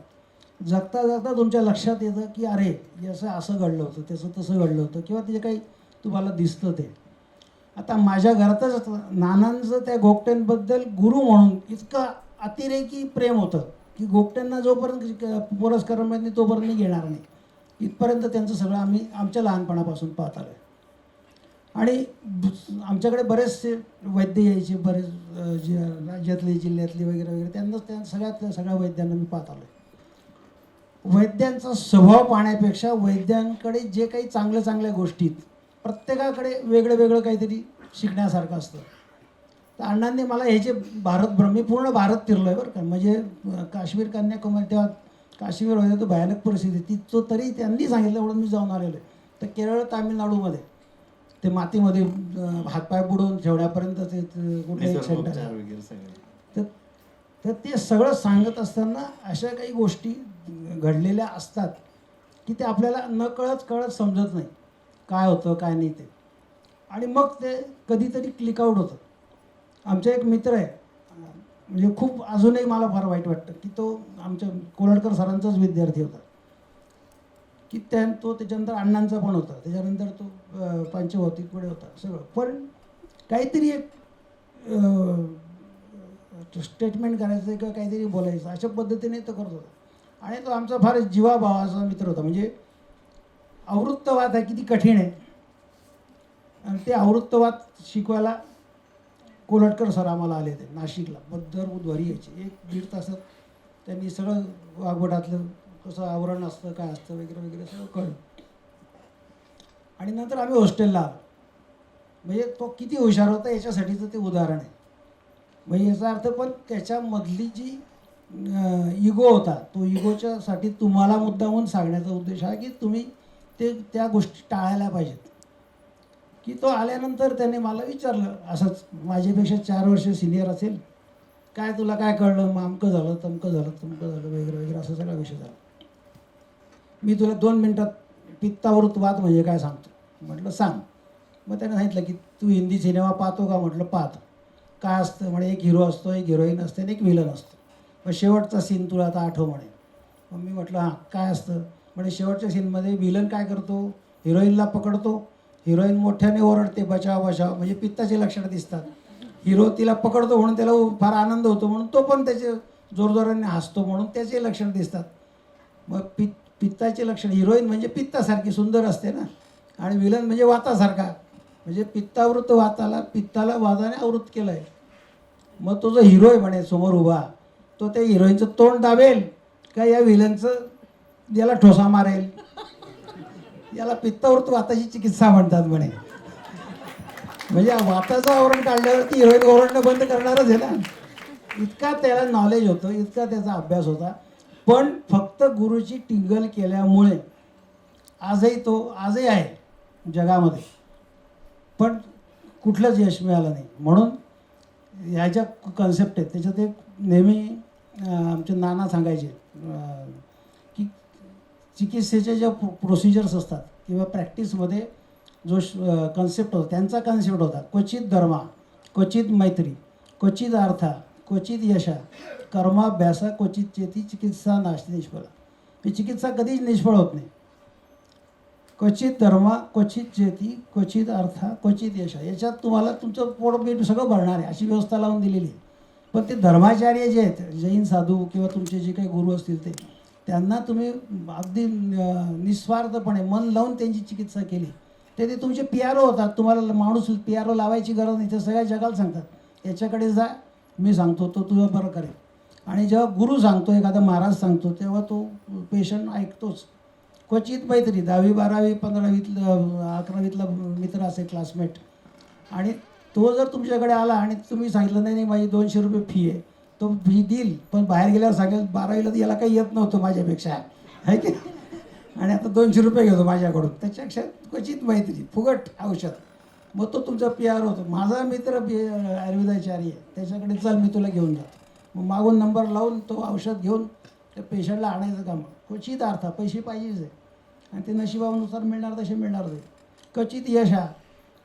जगता जगता तुमच्या लक्षात येतं की अरे याचं असं घडलं होतं, त्याचं तसं घडलं होतं, किंवा ते काही तुम्हाला दिसतं ते. आता माझ्या घरातच नानांचं त्या गोगट्यांबद्दल गुरु म्हणून इतकं अतिरेकी प्रेम होतं की गोगट्यांना जोपर्यंत पुरस्कार मिळत नाही तोपर्यंत मी घेणार नाही, इथपर्यंत त्यांचं सगळं आम्ही आमच्या लहानपणापासून पाहत आलो आहे. आणि आमच्याकडे बरेचसे वैद्य यायचे, बरेच राज्यातले जिल्ह्यातले वगैरे वगैरे, त्या सगळ्या वैद्यांना मी पाहत आलो आहे. वैद्यांचा स्वभाव पाहण्यापेक्षा वैद्यांकडे जे काही चांगल्या गोष्टी, प्रत्येकाकडे वेगळं वेगळं काहीतरी शिकण्यासारखं असतं. तर अण्णांनी मला हे जे मी पूर्ण भारत फिरलो आहे बरं का. म्हणजे काश्मीर, कन्याकुमारी, तेव्हा काश्मीर होते तो भयानक परिस्थिती ती, तो तरी त्यांनी सांगितलं म्हणून मी जाऊन आलेलो आहे. तर केरळ, तामिळनाडूमध्ये ते मातीमध्ये हातपाय बुडवून ठेवण्यापर्यंत ते कुठे एक सेंटर. तर ते सगळं सांगत असताना अशा काही गोष्टी घडलेल्या असतात की ते आपल्याला कळत समजत नाही काय होतं काय नाही ते. आणि मग ते कधीतरी क्लिकआउट होतं. आमचा एक मित्र आहे, म्हणजे खूप अजूनही मला फार वाईट वाटतं की तो आमच्या कोलटकर सरांचाच विद्यार्थी होता, की तो त्याच्यानंतर अण्णांचा पण होता, त्याच्यानंतर तो पंचभौतिककडे होता सगळं. पण काहीतरी एक स्टेटमेंट करायचं किंवा काहीतरी बोलायचं अशा पद्धतीने तो करत होता. आणि तो आमचा फार जीवाभावाचा मित्र होता. म्हणजे आवृत्तवाद आहे किती कठीण आहे, आणि ते आवृत्तवाद शिकवायला कोलटकर सर आम्हाला आले होते नाशिकला. दर बुधवारी यायचे, 1-1.5 तासात त्यांनी सगळं वाघबटातलं कसं आवरण असतं, काय असतं वगैरे वगैरे सगळं कळलं. आणि नंतर आम्ही हॉस्टेलला आलो. म्हणजे तो किती हुशार होता याच्यासाठीचं ते उदाहरण आहे. म्हणजे याचा अर्थ, पण त्याच्यामधली जी इगो होता, तो इगोच्यासाठी तुम्हाला मुद्दामून सांगण्याचा उद्देश आहे की तुम्ही त्या गोष्टी टाळायला पाहिजेत. की तो आल्यानंतर त्याने मला विचारलं, असंच माझ्यापेक्षा 4 वर्ष सिनियर असेल, काय तुला काय कळलं? मग अमकं झालं, तमकं झालं वगैरे वगैरे असा सगळा विषय झाला. मी तुला 2 मिनटात पित्तावृत्तवाद म्हणजे काय सांगतो. म्हटलं सांग. मग त्याने सांगितलं की तू हिंदी सिनेमा पाहतो का? म्हटलं पाहतो. काय असतं? म्हणे एक हिरो असतो, एक हिरोईन असते आणि एक विलन असतो. मग शेवटचा सीन तुला आता आठव म्हणे. मग मी म्हटलं हां काय असतं? म्हणजे शेवटच्या सीनमध्ये विलन काय करतो, हिरोईनला पकडतो, हिरोईन मोठ्याने ओरडते बचाव बचाव, म्हणजे पित्ताचे लक्षणं दिसतात. हिरो तिला पकडतो म्हणून त्याला फार आनंद होतो, म्हणून तो पण त्याचे जोरजोराने हसतो, म्हणून त्याचे लक्षणं दिसतात. मग पित्ताचे लक्षण, हिरोईन म्हणजे पित्तासारखी सुंदर असते ना, आणि विलन म्हणजे वातासारखा, म्हणजे पित्तावृत वाताला, पित्ताला वादाने आवृत केलं आहे. मग तो जो हिरो आहे म्हणे समोर उभा, तो त्या हिरोईनचं तोंड दाबेल का या विलनचं याला ठोसा मारेल? याला पित्तावृत वाताची चिकित्सा म्हणतात म्हणे. म्हणजे वाताचं आवरण काढल्यावरती हिरोईन ओरडणं बंद करणारच आहे ना. इतका त्याला नॉलेज होतं, इतका त्याचा अभ्यास होता, पण फक्त गुरुची टिंगल केल्यामुळे आजही आहे जगामध्ये, पण कुठलंच यश मिळालं नाही. म्हणून ह्याच्या कन्सेप्ट आहेत त्याच्यात एक नेहमी आमचे नाना सांगायचे की चिकित्सेचे ज्या प्रोसिजर्स असतात किंवा प्रॅक्टिसमध्ये जो कन्सेप्ट होता त्यांचा कन्सेप्ट होता क्वचित धर्मा, क्वचित मैत्री, क्वचित अर्था, क्वचित यशा, कर्माभ्यासा, क्वचित चेती, चिकित्सा नास्ति निष्फला. ही चिकित्सा कधीच निष्फळ होत नाही. क्वचित धर्मा, क्वचित चेती, क्वचित अर्था, क्वचित यशा. याच्यात तुम्हाला तुमचं पोटबीट सगळं भरणार आहे अशी व्यवस्था लावून दिलेली आहे. पण ते धर्माचार्य जे आहेत, जैन साधू किंवा तुमचे जे काही गुरु असतील त्यांना तुम्ही अगदी निस्वार्थपणे मन लावून त्यांची चिकित्सा केली ते तुमचे PRO होतात. तुम्हाला माणूस PRO लावायची गरज नाही, ते सगळ्या जगाला सांगतात याच्याकडे जा, मी सांगतो तो तुझं बरं करेल. आणि जेव्हा गुरु सांगतो, एखादा महाराज सांगतो, तेव्हा तो पेशंट ऐकतोच. क्वचित मैत्री, 10वी 12वी 15वीतलं 11वीतला मित्र असेल, क्लासमेट, आणि तो जर तुमच्याकडे आला आणि तुम्ही सांगितलं नाही नाही माझी 200 रुपये फी आहे, तो फी देईल, पण बाहेर गेल्यावर सांगेल 12वीला तर याला काही येत नव्हतं माझ्यापेक्षा, आहे की, आणि आता 200 रुपये घेतो माझ्याकडून. त्याच्यापेक्षा क्वचित मैत्री, फुकट औषध, मग तो तुमचा PRO होतो. माझा मित्र आयुर्वेदाचार्य आहे, त्याच्याकडे चल मी तुला घेऊन जातो. मग मागून नंबर लावून तो औषध घेऊन त्या पेशंटला आणायचं काम. क्वचित अर्थ, पैसे पाहिजेच आहे, आणि ते नशिबानुसार मिळणार तसे मिळणार नाही. क्वचित यशा,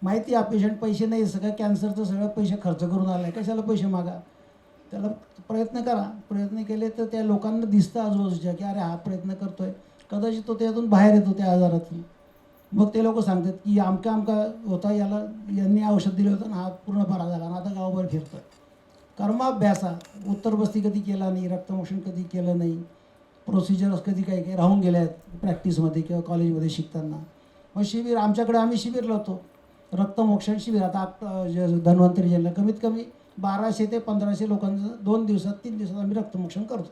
माहिती हा पेशंट पैसे नाही, सगळं कॅन्सरचं सगळं पैसे खर्च करून आला आहे, कशाला पैसे मागा. त्याला प्रयत्न करा, प्रयत्न केले तर त्या लोकांना दिसतं आजूबाजूच्या की अरे हा प्रयत्न करतोय, कदाचित तो त्यातून बाहेर येतो त्या आजारातून. मग ते लोक सांगतात की आमका होता, याला यांनी औषध दिलं होतं ना, हा पूर्ण बरा झाला आणि आता गावभर फिरतोय. कर्माभ्यासा, उत्तरबस्ती कधी केला नाही, रक्तमोक्षण कधी केलं नाही, प्रोसिजर्स कधी काही काही राहून गेल्या आहेत प्रॅक्टिसमध्ये किंवा कॉलेजमध्ये शिकताना. मग शिबिर, आमच्याकडे आम्ही शिबिर लावतो, रक्तमोक्षण शिबिर. आता धन्वंतरी जिल्हा कमीत कमी 1200 ते 1500 लोकांचं 2 दिवसात 3 दिवसात आम्ही रक्तमोक्षण करतो.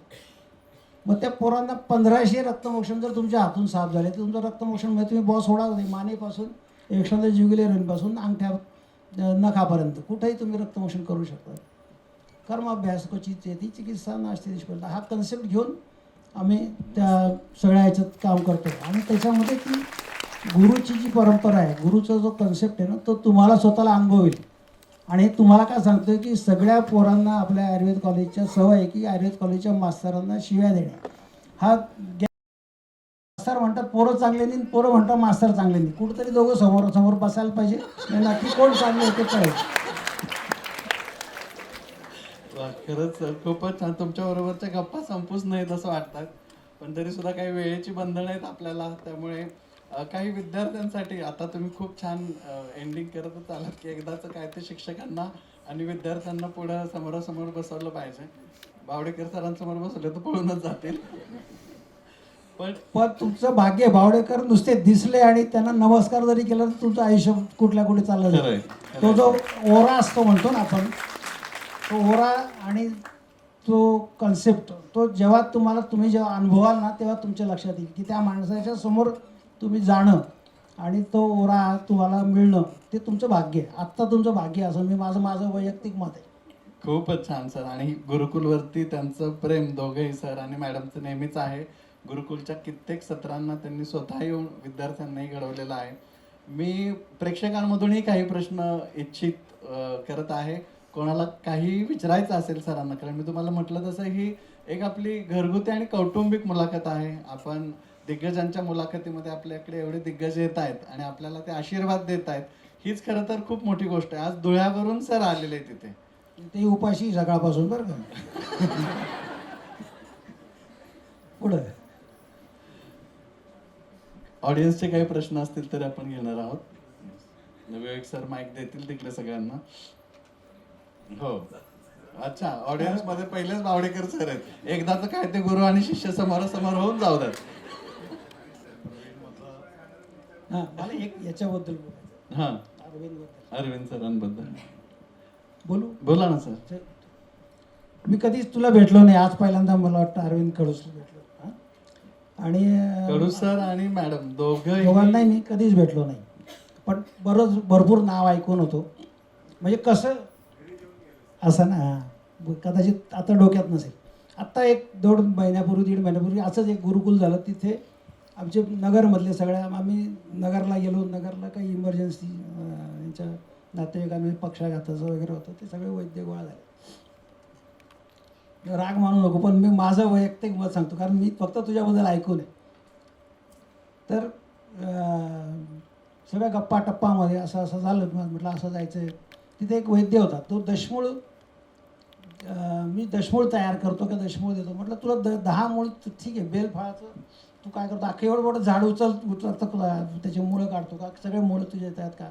मग त्या पोरांना 1500 रक्तमोक्षण जर तुमच्या हातून साफ झाले तर तुमचं रक्तमोक्षण म्हणजे तुम्ही बॉस होणार नाही. मानेपासून एखाद्या ज्युबिलेरनपासून अंगठ्या नखापर्यंत कुठेही तुम्ही रक्तमोक्षण करू शकता. कर्माभ्यास, क्वचित चेती, चिकित्सा नास्ति निष्फला, हा कन्सेप्ट घेऊन आम्ही त्या सगळ्या ह्याच्यात काम करतो. आणि त्याच्यामध्ये ती गुरुची जी परंपरा आहे, गुरुचा जो कन्सेप्ट आहे ना, तो तुम्हाला स्वतःला अनुभव येईल. आणि तुम्हाला काय सांगतोय की सगळ्या पोरांना आपल्या आयुर्वेद कॉलेजच्या सवय आहे की आयुर्वेद कॉलेजच्या मास्तरांना शिव्या देणे. हा मास्तर म्हणतात पोरं चांगले नाही, पोरं म्हणतात मास्तर चांगले नाही. कुठंतरी दोघं समोर समोर बसायला पाहिजे, नक्की कोण चांगले होते कळेल. खरंच सर, खूपच छान. तुमच्या बरोबरच्या गप्पा संपूच नाहीत असं वाटतात, पण तरी सुद्धा काही वेळेची बंधनं आहेत आपल्याला. त्यामुळे काही विद्यार्थ्यांसाठी आता तुम्ही खूप छान एंडिंग करतच आलात की एकदाचं काय ते शिक्षकांना आणि विद्यार्थ्यांना पुढं समोरासमोर बसवलं पाहिजे. बावडेकर सरांसमोर बसवले तर पळूनच जातील. पण तुमचं भाग्य, बावडेकर नुसते दिसले आणि त्यांना नमस्कार जरी केला तर तुमचं आयुष्य कुठल्या कुठे चाललं जाईल. तो जो ओरा असतो म्हणतो ना आपण, तो ओरा आणि तो कन्सेप्ट, तो जेव्हा तुम्ही जेव्हा अनुभवाल ना तेव्हा तुमच्या लक्षात येईल की त्या माणसाच्या समोर तुम्ही जाणं आणि तो ओरा तुम्हाला मिळणं ते तुमचं भाग्य आहे. आत्ता तुमचं भाग्य असं मी माझं वैयक्तिक मत आहे. खूपच छान सर. आणि गुरुकुलवरती त्यांचं प्रेम दोघंही सर आणि मॅडमचं नेहमीच आहे. गुरुकुलच्या कित्येक सत्रांना त्यांनी स्वतः येऊन विद्यार्थ्यांनाही घडवलेलं आहे. मी प्रेक्षकांमधूनही काही प्रश्न इच्छित करत आहे. कोणाला काही विचारायचं असेल सरांना, कारण मी तुम्हाला म्हटलं तसं ही एक आपली घरगुती आणि कौटुंबिक मुलाखत आहे. आपण दिग्गजांच्या मुलाखतीमध्ये आपल्याकडे एवढे दिग्गज येत आहेत आणि आपल्याला ते आशीर्वाद देत आहेत, हीच खरं तर खूप मोठी गोष्ट आहे. आज धुळ्यावरून सर आलेले तिथे, ते उपाशी सकाळपासून बरं का. पुढं ऑडियन्सचे काही प्रश्न असतील तर आपण घेणार आहोत. विवेक सर माईक देतील तिकडे सगळ्यांना. हो, अच्छा, ऑडियन्स मध्ये पहिलेच बावडेकर सर आहेत. एकदाच काय ते गुरु आणि शिष्य समोरासमोर होऊन जाऊ द्यात. हां, मला एक याच्याबद्दल बोलायचं. हां, अरविंद सरांबद्दल बोलू. बोला ना सर. मी कधीच तुला भेटलो नाही, आज पहिल्यांदा मला वाटतं अरविंद कडूसला भेटलो. आणि कडू सर आणि मॅडम दोघांनाही मी कधीच भेटलो नाही, पण भरपूर नाव ऐकून होतो. म्हणजे कसं असं ना, कदाचित आता डोक्यात नसेल. आत्ता 1-2 महिन्यापूर्वी 1.5 महिन्यापूर्वी असंच एक गुरुकुल झालं. तिथे आमचे नगरमधले सगळ्या आम्ही नगरला गेलो. नगरला काही इमर्जन्सी यांच्या नातेवाईकांमध्ये पक्षाघाताचं वगैरे होतं, ते सगळे वैद्य गोळा झाले. राग मानू नको, पण मी माझं वैयक्तिक मत सांगतो, कारण मी फक्त तुझ्याबद्दल ऐकून आहे. तर सगळ्या गप्पा टप्पामध्ये असं असं झालं. म्हटलं असं जायचं आहे. तिथे एक वैद्य होता, तो दशमूळ, मी दशमूळ तयार करतो का दशमूळ देतो. म्हटलं तुला 10 मूळ ठीक आहे, बेलफळाचं तू काय करतो, अख्खं एवढं मोठं झाड उचलतं, त्याची मुळं काढतो का, सगळे मुळं तुझ्या येतात का.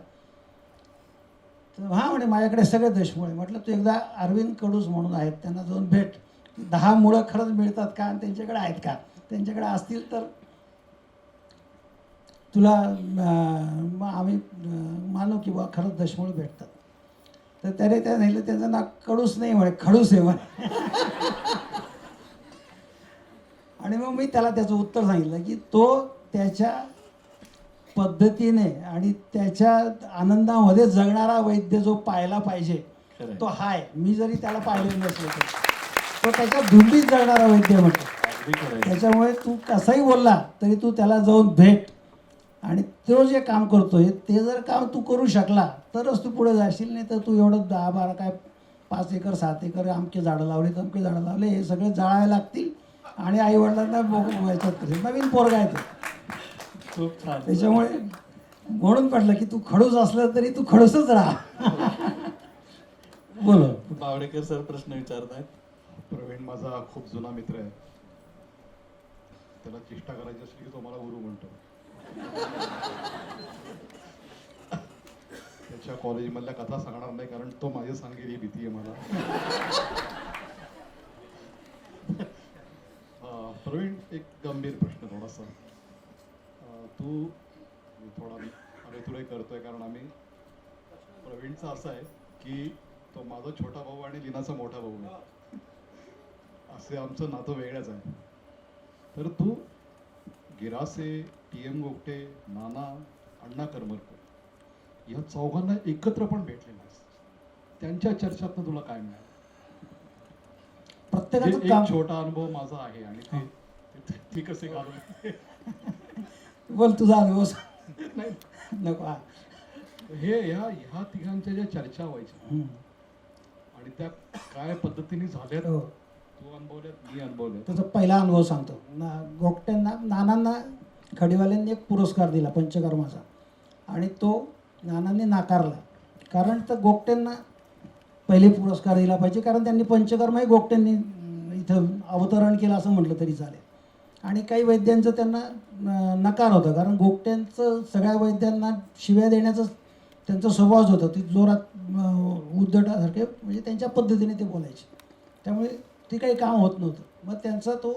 तर हां म्हणे माझ्याकडे सगळे दशमूळ आहे. म्हटलं तू एकदा अरविंद कडूस म्हणून आहेत, त्यांना जाऊन भेट. 10 मुळं खरंच मिळतात का आणि त्यांच्याकडे आहेत का. त्यांच्याकडे असतील तर तुला मग आम्ही मानू की बा खरंच दशमूळ भेटतात. तर त्याने त्या नेलं, त्याचं नाव कडूस नाही म्हणे, खडूस आहे म्हणे. आणि मग मी त्याला त्याचं उत्तर सांगितलं की तो त्याच्या पद्धतीने आणि त्याच्या आनंदामध्ये जगणारा वैद्य जो पाहायला पाहिजे तो हाय. मी जरी त्याला पाहिलेलं नसलं तरी तो त्याच्या धुंदीत जगणारा वैद्य म्हटलं. त्याच्यामुळे तू कसाही बोलला तरी तू त्याला जाऊन भेट, आणि तो जे काम करतोय ते जर काम तू करू शकला तरच तू पुढे जाशील. नाही तर तू एवढं 10-12 काय 5 एकर 7 एकर आमके झाडं लावले तमके झाडं लावले, हे सगळे जाळावे लागतील आणि आईवडिलांना याच्यात करेल. नवीन पोरगा आहे तो. खूप छान. त्याच्यामुळे म्हणून पडलं की तू खडूस असलं तरी तू खडूसच राहा. बोलो. बावडेकर सर प्रश्न विचारतायत. प्रवीण माझा खूप जुना मित्र आहे. त्याला चेष्टा करायची असली की तो मला गुरु म्हणतो. त्याच्या कॉलेजमधल्या कथा सांगणार नाही, कारण तो माझे सांगेल ही भीती आहे मला. प्रवीण, एक गंभीर प्रश्न थोडासा. तू थोडा आम्ही तुला करतोय कारण आम्ही प्रवीणचा असं आहे की तो माझा छोटा भाऊ आणि लीनाचा मोठा भाऊ आहे. असे आमचं नातं वेगळंच आहे. तर तू गिरासे, TM गोगटे, नाना, अण्णा करमरकर या चौघांना एकत्र पण भेटले नाहीस. त्यांच्या चर्चातनं तुला काय मिळालं? प्रत्येकाचं काम. एक छोटा अनुभव माझा आहे आणि ते कसे घालून बोल तुझा अनुभव सांग. नाही, नको. हा. ह्या तिघांच्या ज्या चर्चा व्हायच्या आणि त्या काय पद्धतीने झाल्यात, हो. तू अनुभवल्यात, मी अनुभवल्यात. त्याचा पहिला अनुभव सांगतो. गोगट्यांना, नानांना खडीवाल्यांनी एक पुरस्कार दिला पंचकर्माचा, आणि तो नानांनी नाकारला. कारण तर गोगट्यांना पहिले पुरस्कार दिला पाहिजे, कारण त्यांनी पंचकर्मही गोगट्यांनी इथं अवतरण केलं असं म्हटलं तरी चालेल. आणि काही वैद्यांचं त्यांना नकार होता, कारण गोगट्यांचं सगळ्या वैद्यांना शिव्या देण्याचं त्यांचा स्वभावच होता. ती जोरात उद्धटासारखे, म्हणजे त्यांच्या पद्धतीने ते बोलायचे. त्यामुळे ते काही काम होत नव्हतं. मग त्यांचा तो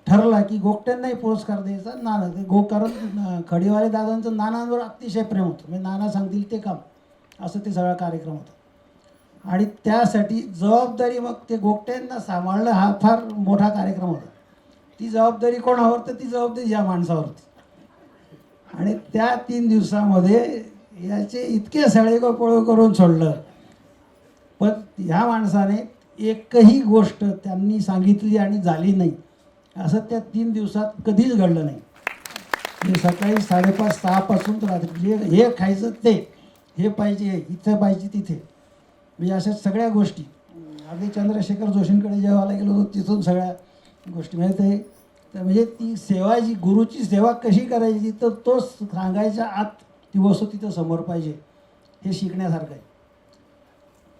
ठरला की गोगट्यांनाही पुरस्कार द्यायचा. नाना ते कारण खडीवाले दादांचं नानांवर अतिशय प्रेम होतं. म्हणजे नाना सांगतील ते काम, असं ते सगळा कार्यक्रम होता. आणि त्यासाठी जबाबदारी मग ते गोगट्यांना सांभाळणं हा फार मोठा कार्यक्रम होता. ती जबाबदारी कोणावर, तर ती जबाबदारी या माणसावरती. आणि त्या 3 दिवसामध्ये याचे इतके सडेगोपळ करून सोडलं, पण ह्या माणसाने एकही गोष्ट त्यांनी सांगितली आणि झाली नाही असं त्या 3 दिवसात कधीच घडलं नाही. म्हणजे सकाळी 5:30-6 पासून तर रात्री हे खायचं ते, हे पाहिजे इथं पाहिजे तिथे, म्हणजे अशा सगळ्या गोष्टी. अगदी चंद्रशेखर जोशींकडे जेवायला गेलो होतो तिथून सगळ्या गोष्टी मिळते. तर म्हणजे ती सेवा, जी गुरुची सेवा कशी करायची, तर तो सांगायच्या आत ती वस्तू तिथं समोर पाहिजे, हे शिकण्यासारखं आहे.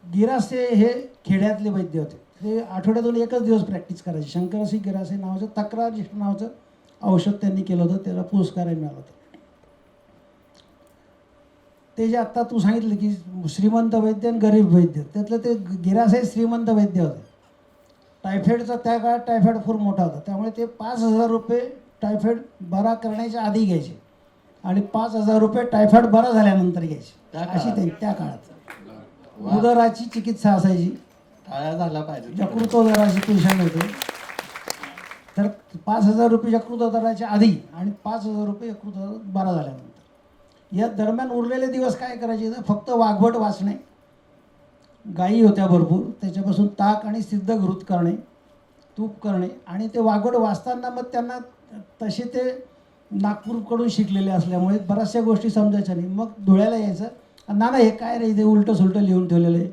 गिरासे हे खेड्यातले वैद्य होते. ते आठवड्यातून एकच दिवस प्रॅक्टिस करायचे. शंकरसिंह गिरासे नावाचं तक्रारजिष्ट नावाचं औषध त्यांनी केलं होतं, त्याला पुरस्कारही मिळाला होता. ते जे आत्ता तू सांगितलं की श्रीमंत वैद्य आणि गरीब वैद्य, त्यातलं ते गिरासे श्रीमंत वैद्य होते. टायफॉईडचा त्या काळात टायफॉईड खूप मोठा होता, त्यामुळे ते 5,000 रुपये टायफॉईड बरा करण्याच्या आधी घ्यायचे आणि 5,000 रुपये टायफॉईड बरा झाल्यानंतर घ्यायचे. अशी त्या काळात उदराची चिकित्सा असायची. टाळ्या झाल्या पाहिजे. यकृतोदराचे पेशंट होते, तर 5,000 रुपये यकृतोदराच्या आधी आणि 5,000 रुपये यकृतोदर बरा झाल्यानंतर. या दरम्यान उरलेले दिवस काय करायचे, तर फक्त वाघवट वाचणे, गायी होत्या भरपूर, त्याच्यापासून ताक आणि सिद्ध घृत करणे, तूप करणे. आणि ते वाघोड वाचताना मग त्यांना तसे ते नागपूरकडून शिकलेले असल्यामुळे बऱ्याचशा गोष्टी समजायच्या नाही. मग धुळ्याला यायचं, नाना हे काय रे, ते उलटं सुलटं लिहून ठेवलेलं आहे,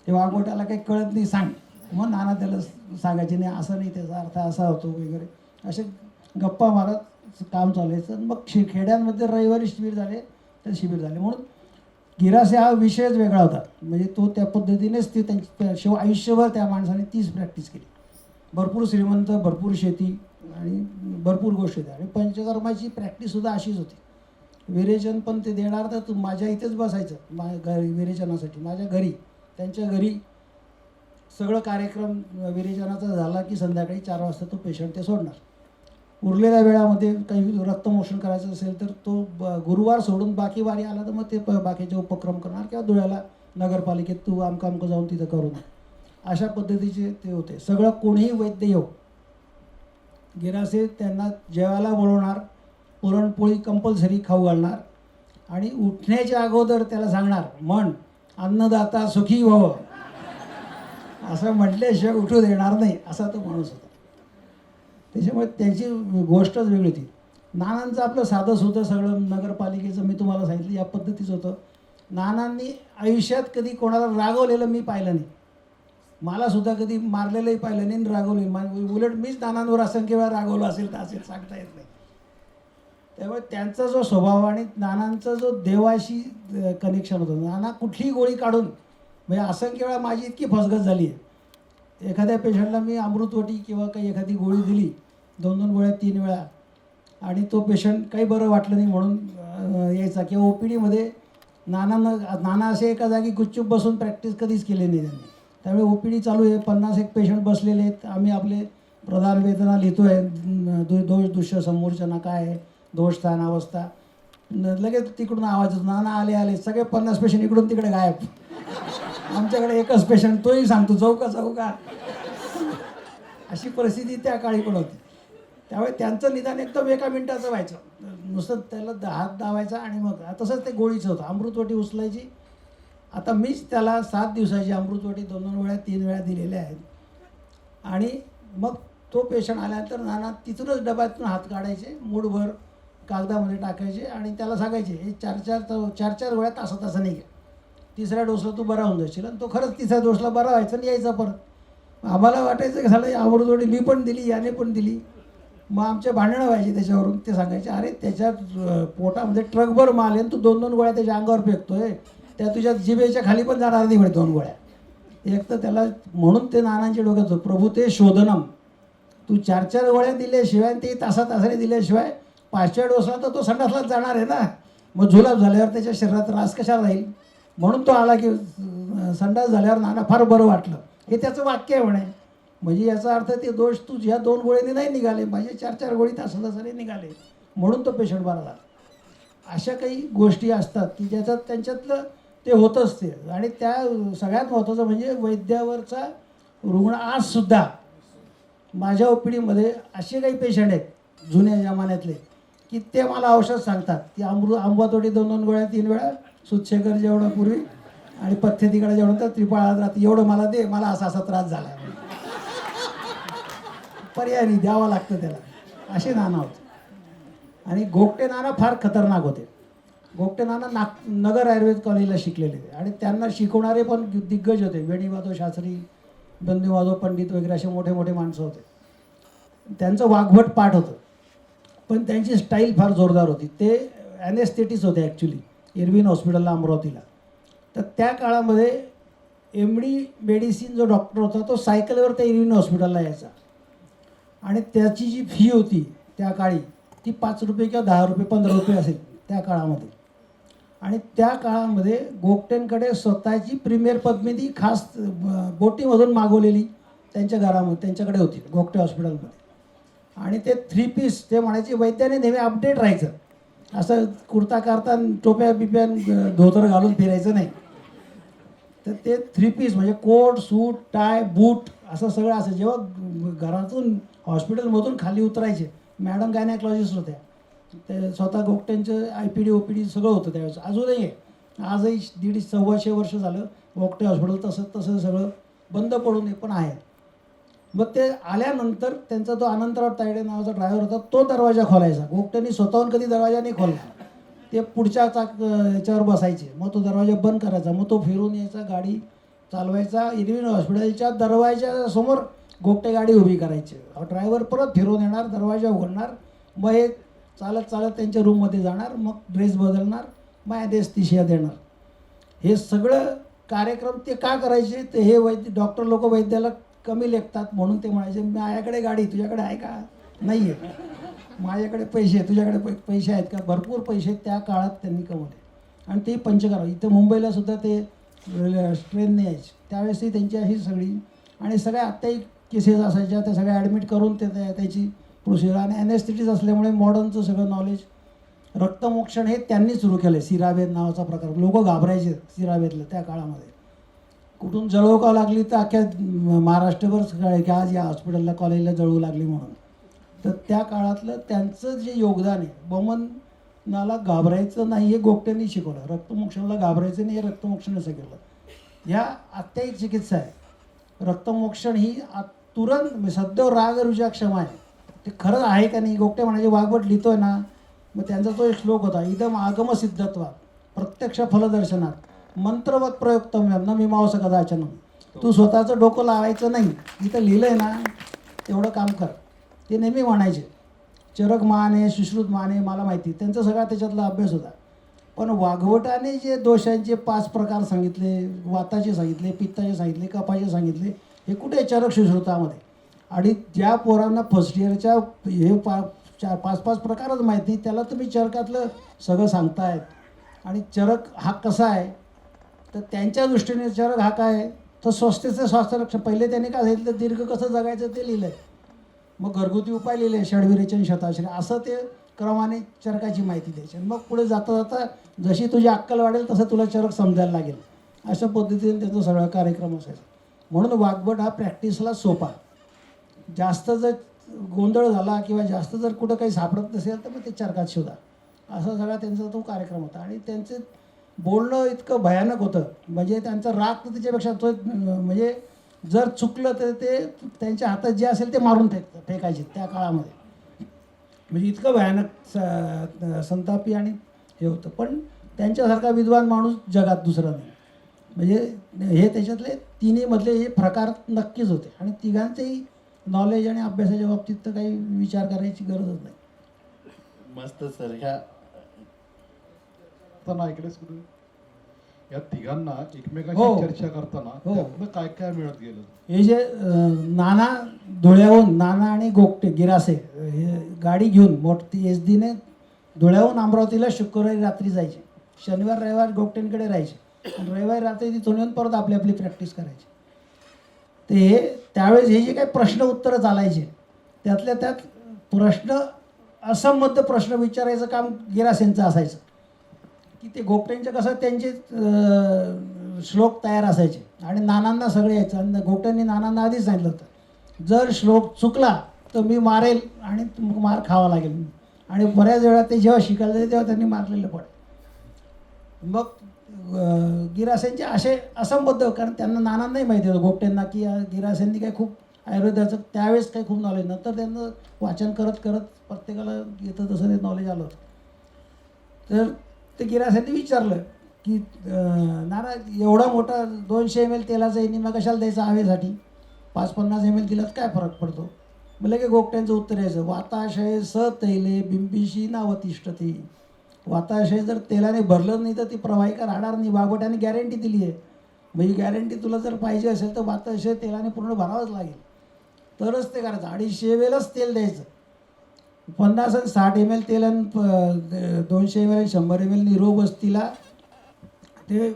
ते वाघोट्याला काही कळत नाही, सांग. मग नाना त्याला सांगायचे, नाही असं नाही, त्याचा अर्थ असा होतो वगैरे, असे गप्पा मारत काम चालायचं. मग खेड्यांमध्ये रविवारी शिबिर झाले तर शिबिर झाले. म्हणून गिरासे हा विषयच वेगळा होता. म्हणजे तो त्या पद्धतीनेच ते त्यांची आयुष्यभर त्या माणसाने तीच प्रॅक्टिस केली. भरपूर श्रीमंत, भरपूर शेती आणि भरपूर गोष्टी होत्या. आणि पंचकर्माची प्रॅक्टिससुद्धा अशीच होती. विरेचन पण ते देणार तर तू माझ्या इथेच बसायचं घरी विरेचनासाठी, माझ्या घरी, त्यांच्या घरी सगळं कार्यक्रम विरेचनाचा झाला की संध्याकाळी 4 वाजता तो पेशंट ते सोडणार. उरलेल्या वेळामध्ये काही रक्तमोषण करायचं असेल तर तो गुरुवार सोडून बाकी वारी आला तर मग ते बाकीचे उपक्रम करणार, किंवा धुळ्याला नगरपालिकेत तू आमकामकं जाऊन तिथं करून. अशा पद्धतीचे ते होते. सगळं कोणीही वैद्य येऊ, गिरासे त्यांना जेवायला बोलवणार, पुरणपोळी कंपल्सरी खाऊ घालणार आणि उठण्याच्या अगोदर त्याला सांगणार, म्हण अन्नदाता सुखी भव, असं म्हटल्याशिवाय उठू देणार नाही, असा तो माणूस होता. त्याच्यामुळे त्याची गोष्टच वेगळी होती. नानांचं आपलं साधं सुद्धा सगळं नगरपालिकेचं मी तुम्हाला सांगितलं या पद्धतीचं होतं. नानांनी आयुष्यात कधी कोणाला रागवलेलं मी पाहिलं नाही. मला सुद्धा कधी मारलेलंही पाहिलं नाही आणि रागवलेलं, उलट मीच नानांवर असंख्य वेळा रागवलं असेल तर असेल, सांगता येत नाही. त्यामुळे त्यांचा जो स्वभाव आणि नानांचा जो देवाशी कनेक्शन होतं, नाना कुठलीही गोळी काढून, म्हणजे असंख्य वेळा माझी इतकी फसगत झाली आहे, एखाद्या पेशंटला मी अमृतवटी किंवा काही एखादी गोळी दिली 2-2 गोळ्या 3 वेळा, आणि तो पेशंट काही बरं वाटलं नाही म्हणून यायचा, किंवा OPDमध्ये नाना असे एका जागी गुपचूप बसून प्रॅक्टिस कधीच केली नाही त्यांनी. त्यामुळे OPD चालू आहे, 50 पेशंट बसलेले आहेत, आम्ही आपले प्रधान वेदना लिहितो आहे, दोष दुष्य समोरच्यांना काय आहे, दोष स्थान अवस्था, लगेच तिकडून आवाज येतो, नाना आले, सगळे 50 पेशंट इकडून तिकडे गायब. आमच्याकडे एकच पेशंट, तोही सांगतो जाऊ का. अशी परिस्थिती त्या काळी पण होती. त्यामुळे त्यांचं निदान एकदम 1 मिनिटाचं व्हायचं, नुसतं त्याला हात दाबायचा आणि मग तसंच ते गोळीचं होतं. अमृतवटी उचलायची. आता मीच त्याला 7 दिवसाची अमृतवटी 2-2 वेळा 3 वेळा दिलेल्या आहेत. आणि मग तो पेशंट आल्यानंतर नाना तिथूनच डब्यातून हात काढायचे, मूठभर कागदामध्ये टाकायचे आणि त्याला सांगायचे, हे 4-4 वेळा तासाने घ्या, 3ऱ्या डोसला तू बरा होऊन जाशील. आणि तो खरंच 3ऱ्या डोसला बरा व्हायचा आणि यायचा परत. आम्हाला वाटायचं की झालं अमृतवटी मी पण दिली, याने पण दिली. मग आमचे भांडणं व्हायचे त्याच्यावरून. ते सांगायचे, अरे त्याच्या पोटामध्ये ट्रकभर माल आहे आणि तू 2-2 गोळ्या त्याच्या अंगावर फेकतोय, त्या तुझ्या जिभेच्या खाली पण जाणार नाही म्हणे 2 गोळ्या. एक तर त्याला म्हणून ते नानांच्या डोक्यात होतं, प्रभू ते शोधनम, तू 4-4 गोळ्या दिल्याशिवाय, ते तासाने दिल्याशिवाय 5व्या डोसला तर तो संडासलाच जाणार आहे ना. मग जुलाब झाल्यावर त्याच्या शरीरात रास कशाला राहील. म्हणून तो आला की संडास झाल्यावर नाना फार बरं वाटलं, हे त्याचं वाक्य आहे म्हणे. म्हणजे याचा अर्थ ते दोष तू ज्या 2 गोळ्यांनी नाही निघाले, माझे 4-4 गोळी तासाने निघाले, म्हणून तो पेशंट बरा झाला. अशा काही गोष्टी असतात की ज्याच्यात त्यांच्यातलं ते होतच ते. आणि त्या सगळ्यात महत्त्वाचं म्हणजे वैद्यावरचा रुग्ण आजसुद्धा माझ्या OPDमध्ये असे काही पेशंट आहेत जुन्या जमान्यातले की ते मला औषध सांगतात की आंबातोडी 2-2 गोळ्या 3 वेळा, सुतशेखर जेवढं पूर्वी आणि पथ्यतीकडे जेवढं तर त्रिपाळात राहते, एवढं मला दे, मला असा त्रास झाला. पर्याय नाही, द्यावं लागतं त्याला. असे नाना होते. आणि गोगटे नाना फार खतरनाक होते. गोगटे नाना नगर आयुर्वेद कॉलेजला शिकलेले आणि त्यांना शिकवणारे पण दिग्गज होते. वेणीवादो शास्त्री, बंदीवादो पंडित वगैरे असे मोठे मोठे माणसं होते. त्यांचं वाघवट पाठ होतं, पण त्यांची स्टाईल फार जोरदार होती. ते ॲनेस्थेटिस्ट होते ॲक्च्युली इरविन हॉस्पिटलला अमरावतीला. तर त्या काळामध्ये MD मेडिसिन जो डॉक्टर होता तो सायकलवर त्या इरविन हॉस्पिटलला यायचा आणि त्याची जी फी होती त्या काळी ती 5 रुपये किंवा 10 रुपये 15 रुपये असेल त्या काळामध्ये. आणि त्या काळामध्ये गोगटेंकडे स्वतःची प्रीमियर पद्मिनी खास बोटीमधून मागवलेली त्यांच्या घरामध्ये त्यांच्याकडे होती गोगटे हॉस्पिटलमध्ये. आणि ते 3 पीस ते म्हणायचे वैद्याने नेहमी अपडेट राहायचं, असं कुर्ता करता टोप्या बिप्या धोतर घालून फिरायचं नाही. तर ते 3 पीस म्हणजे कोट सूट टाय बूट असं सगळं असं. जेव्हा घरातून हॉस्पिटलमधून खाली उतरायचे, मॅडम गायनॅकॉलॉजिस्ट होत्या, ते स्वतः गोगट्यांचं IPD OPD सगळं होतं त्यावेळेस, अजूनही आहे. आजही 150-125 वर्ष झालं गोगटे हॉस्पिटल तसं सगळं बंद पडून आहे, पण आहे. मग ते आल्यानंतर त्यांचा तो अनंतराव तायडे नावाचा ड्रायव्हर होता, तो दरवाजा खोलायचा. गोगट्यांनी स्वतःहून कधी दरवाजा नाही खोलला. ते पुढच्या याच्यावर बसायचे, मग तो दरवाजा बंद करायचा, मग तो फिरून यायचा, गाडी चालवायचा. इरविन हॉस्पिटलच्या दरवाजासमोर गोगटे गाडी उभी करायची. ड्रायव्हर परत फिरून येणार, दरवाजा उघडणार, मग हे चालत चालत त्यांच्या रूममध्ये जाणार, मग ड्रेस बदलणार, मग ॲनेस्थेशिया देणार. हे सगळं कार्यक्रम ते का करायचे, ते हे डॉक्टर लोक वैद्याला कमी लेखतात म्हणून ते म्हणायचे, माझ्याकडे गाडी तुझ्याकडे आहे का, नाही आहे, माझ्याकडे पैसे तुझ्याकडे पैसे आहेत का, भरपूर पैसे त्या काळात त्यांनी कमवले. आणि ते पंचकर्म इथं मुंबईला सुद्धा ते ट्रेनने यायचे, त्यावेळेसही त्यांची अशी सगळी. आणि सगळ्या आत्ताही केसेस असायच्या, त्या सगळ्या ॲडमिट करून त्याची प्रोसिजर. आणि ॲनेस्थेटिस्ट असल्यामुळे मॉडर्नचं सगळं नॉलेज. रक्तमोक्षण हे त्यांनी सुरू केलं, सिरावेद नावाचा प्रकार. लोक घाबरायचे सिरावेदला त्या काळामध्ये. कुठून जळवकाव लागली तर अख्ख्या महाराष्ट्रभर सगळं की आज या हॉस्पिटलला कॉलेजला जळू लागली म्हणून. तर त्या काळातलं त्यांचं जे योगदान आहे, बमनाला घाबरायचं नाही हे गोगट्यांनी शिकवलं, रक्तमोक्षणाला घाबरायचं नाही हे रक्तमोक्षण असं केलं. ह्या आत्याही चिकित्सा आहे. रक्तमोक्षण ही तुरंत सद्य राग रुजा क्षमा आहे. ते खरं आहे का नाही, गोगटे म्हणायचे वाघवट लिहितोय ना, मग त्यांचा तो एक श्लोक होता, इदम आगम सिद्धत्वा प्रत्यक्ष फलदर्शनात मंत्रवत प्रयोक्तव्यम न मीमांसा कदाचन. तू स्वतःचं डोकं लावायचं नाही, इथं लिहिलं आहे ना तेवढं काम कर. ते नेहमी म्हणायचे. चरक माने, सुश्रुत माने, मला माहिती त्यांचा सगळा त्याच्यातला अभ्यास होता. पण वाघवटाने जे दोषांचे 5 प्रकार सांगितले, वाताचे सांगितले, पित्ताचे सांगितले, कफाचे सांगितले, हे कुठे चरक सुश्रुतामध्ये. आणि ज्या पोरांना फर्स्ट इयरच्या हे 5-5 प्रकारच माहीत नाही, त्याला तुम्ही चरकातलं सगळं सांगतायत. आणि चरक हा कसा आहे, तर त्यांच्या दृष्टीने चरक हा काय आहे, तर स्वस्तेचं स्वास्थ्य लक्ष. पहिले त्यांनी काय सांगितलं, दीर्घ कसं जगायचं ते लिहिलं आहे, मग घरगुती उपाय लिहिले, षडविरेचन शताश्री, असं ते क्रमाने चरकाची माहिती द्यायची. मग पुढे जाता जाता जशी तुझी अक्कल वाढेल तसं तुला चरक समजायला लागेल, अशा पद्धतीने त्याचा सगळा कार्यक्रम असायचा. म्हणून वाघबट हा प्रॅक्टिसला सोपा. जास्त जर गोंधळ झाला किंवा जास्त जर कुठं काही सापडत नसेल तर मग ते चरकात शोधा, असा सगळा त्यांचा तो कार्यक्रम होता. आणि त्यांचं बोलणं इतकं भयानक होतं, म्हणजे त्यांचा राग तर त्याच्यापेक्षा तो म्हणजे जर चुकलं तर ते त्यांच्या हातात जे असेल ते मारून फेकायचे त्या काळामध्ये. म्हणजे इतकं भयानक संतापी आणि हे होतं. पण त्यांच्यासारखा विद्वान माणूस जगात दुसरा नाही. म्हणजे हे त्याच्यातले तिन्ही मधले हे प्रकार नक्कीच होते. आणि तिघांचेही नॉलेज आणि अभ्यासाच्या बाबतीत तर काही विचार करायची गरजच नाही. मस्त सर. ह्या असताना ऐकलेस कुठे या तिघांना हो. एकमेकांशी चर्चा करताना हो. त्यातनं काय काय मिळत गेलं? हे जे नाना धुळ्याहून, नाना आणि गोगटे गिरासे हे गाडी घेऊन मोठी एसडीने धुळ्याहून अमरावतीला शुक्रवारी रात्री जायचे. शनिवार रविवार गोगटेंकडे राहायचे. आणि रविवारी रात्री तिथून येऊन परत आपली आपली प्रॅक्टिस करायची. ते त्यावेळेस हे जे काही प्रश्न उत्तरं चालायचे त्यातल्या त्यात प्रश्न असंबद्ध प्रश्न विचारायचं काम गिरासेंचं असायचं. की ते गोगट्यांचं कसं त्यांचे श्लोक तयार असायचे आणि नानांना सगळे यायचं. आणि गोगट्यांनी नानांना आधीच सांगितलं होतं, जर श्लोक चुकला तर मी मारेल आणि मार खावा लागेल. आणि बऱ्याच वेळा ते जेव्हा शिकायला जायचे तेव्हा त्यांनी मारलेलं पण. मग गिरासेंचे असे असंबद्ध, कारण त्यांना नानांनाही माहिती होतं गोगट्यांना की गिरासेंनी काय खूप आयुर्वेदाचं त्यावेळेस काही खूप नॉलेज. नंतर त्यांचं वाचन करत करत प्रत्येकाला येतं तसं ते नॉलेज आलं होतं. तर ते गिरासेंनी विचारलं की नाना एवढा मोठा 200 ml तेलाचा इनिमा कशाला द्यायचा हवेसाठी, 5-50 ml दिलात काय फरक पडतो. म्हणजे की गोगट्यांचं उत्तर यायचं, वाताशय स तैले बिंबिशी नावतिष्ठती. वाताशय जर तेलाने भरलं नाही तर ती प्रवाहिका राहणार नाही. वाघवटाने गॅरंटी दिली आहे. म्हणजे गॅरंटी तुला जर पाहिजे असेल तर वाताशय तेलाने पूर्ण भरावंच लागेल तरच ते करायचं. 250 mlच तेल द्यायचं. 50 आणि 60 ml तेल आणि 200 ml आणि 100 ml निरो बसतीला. ते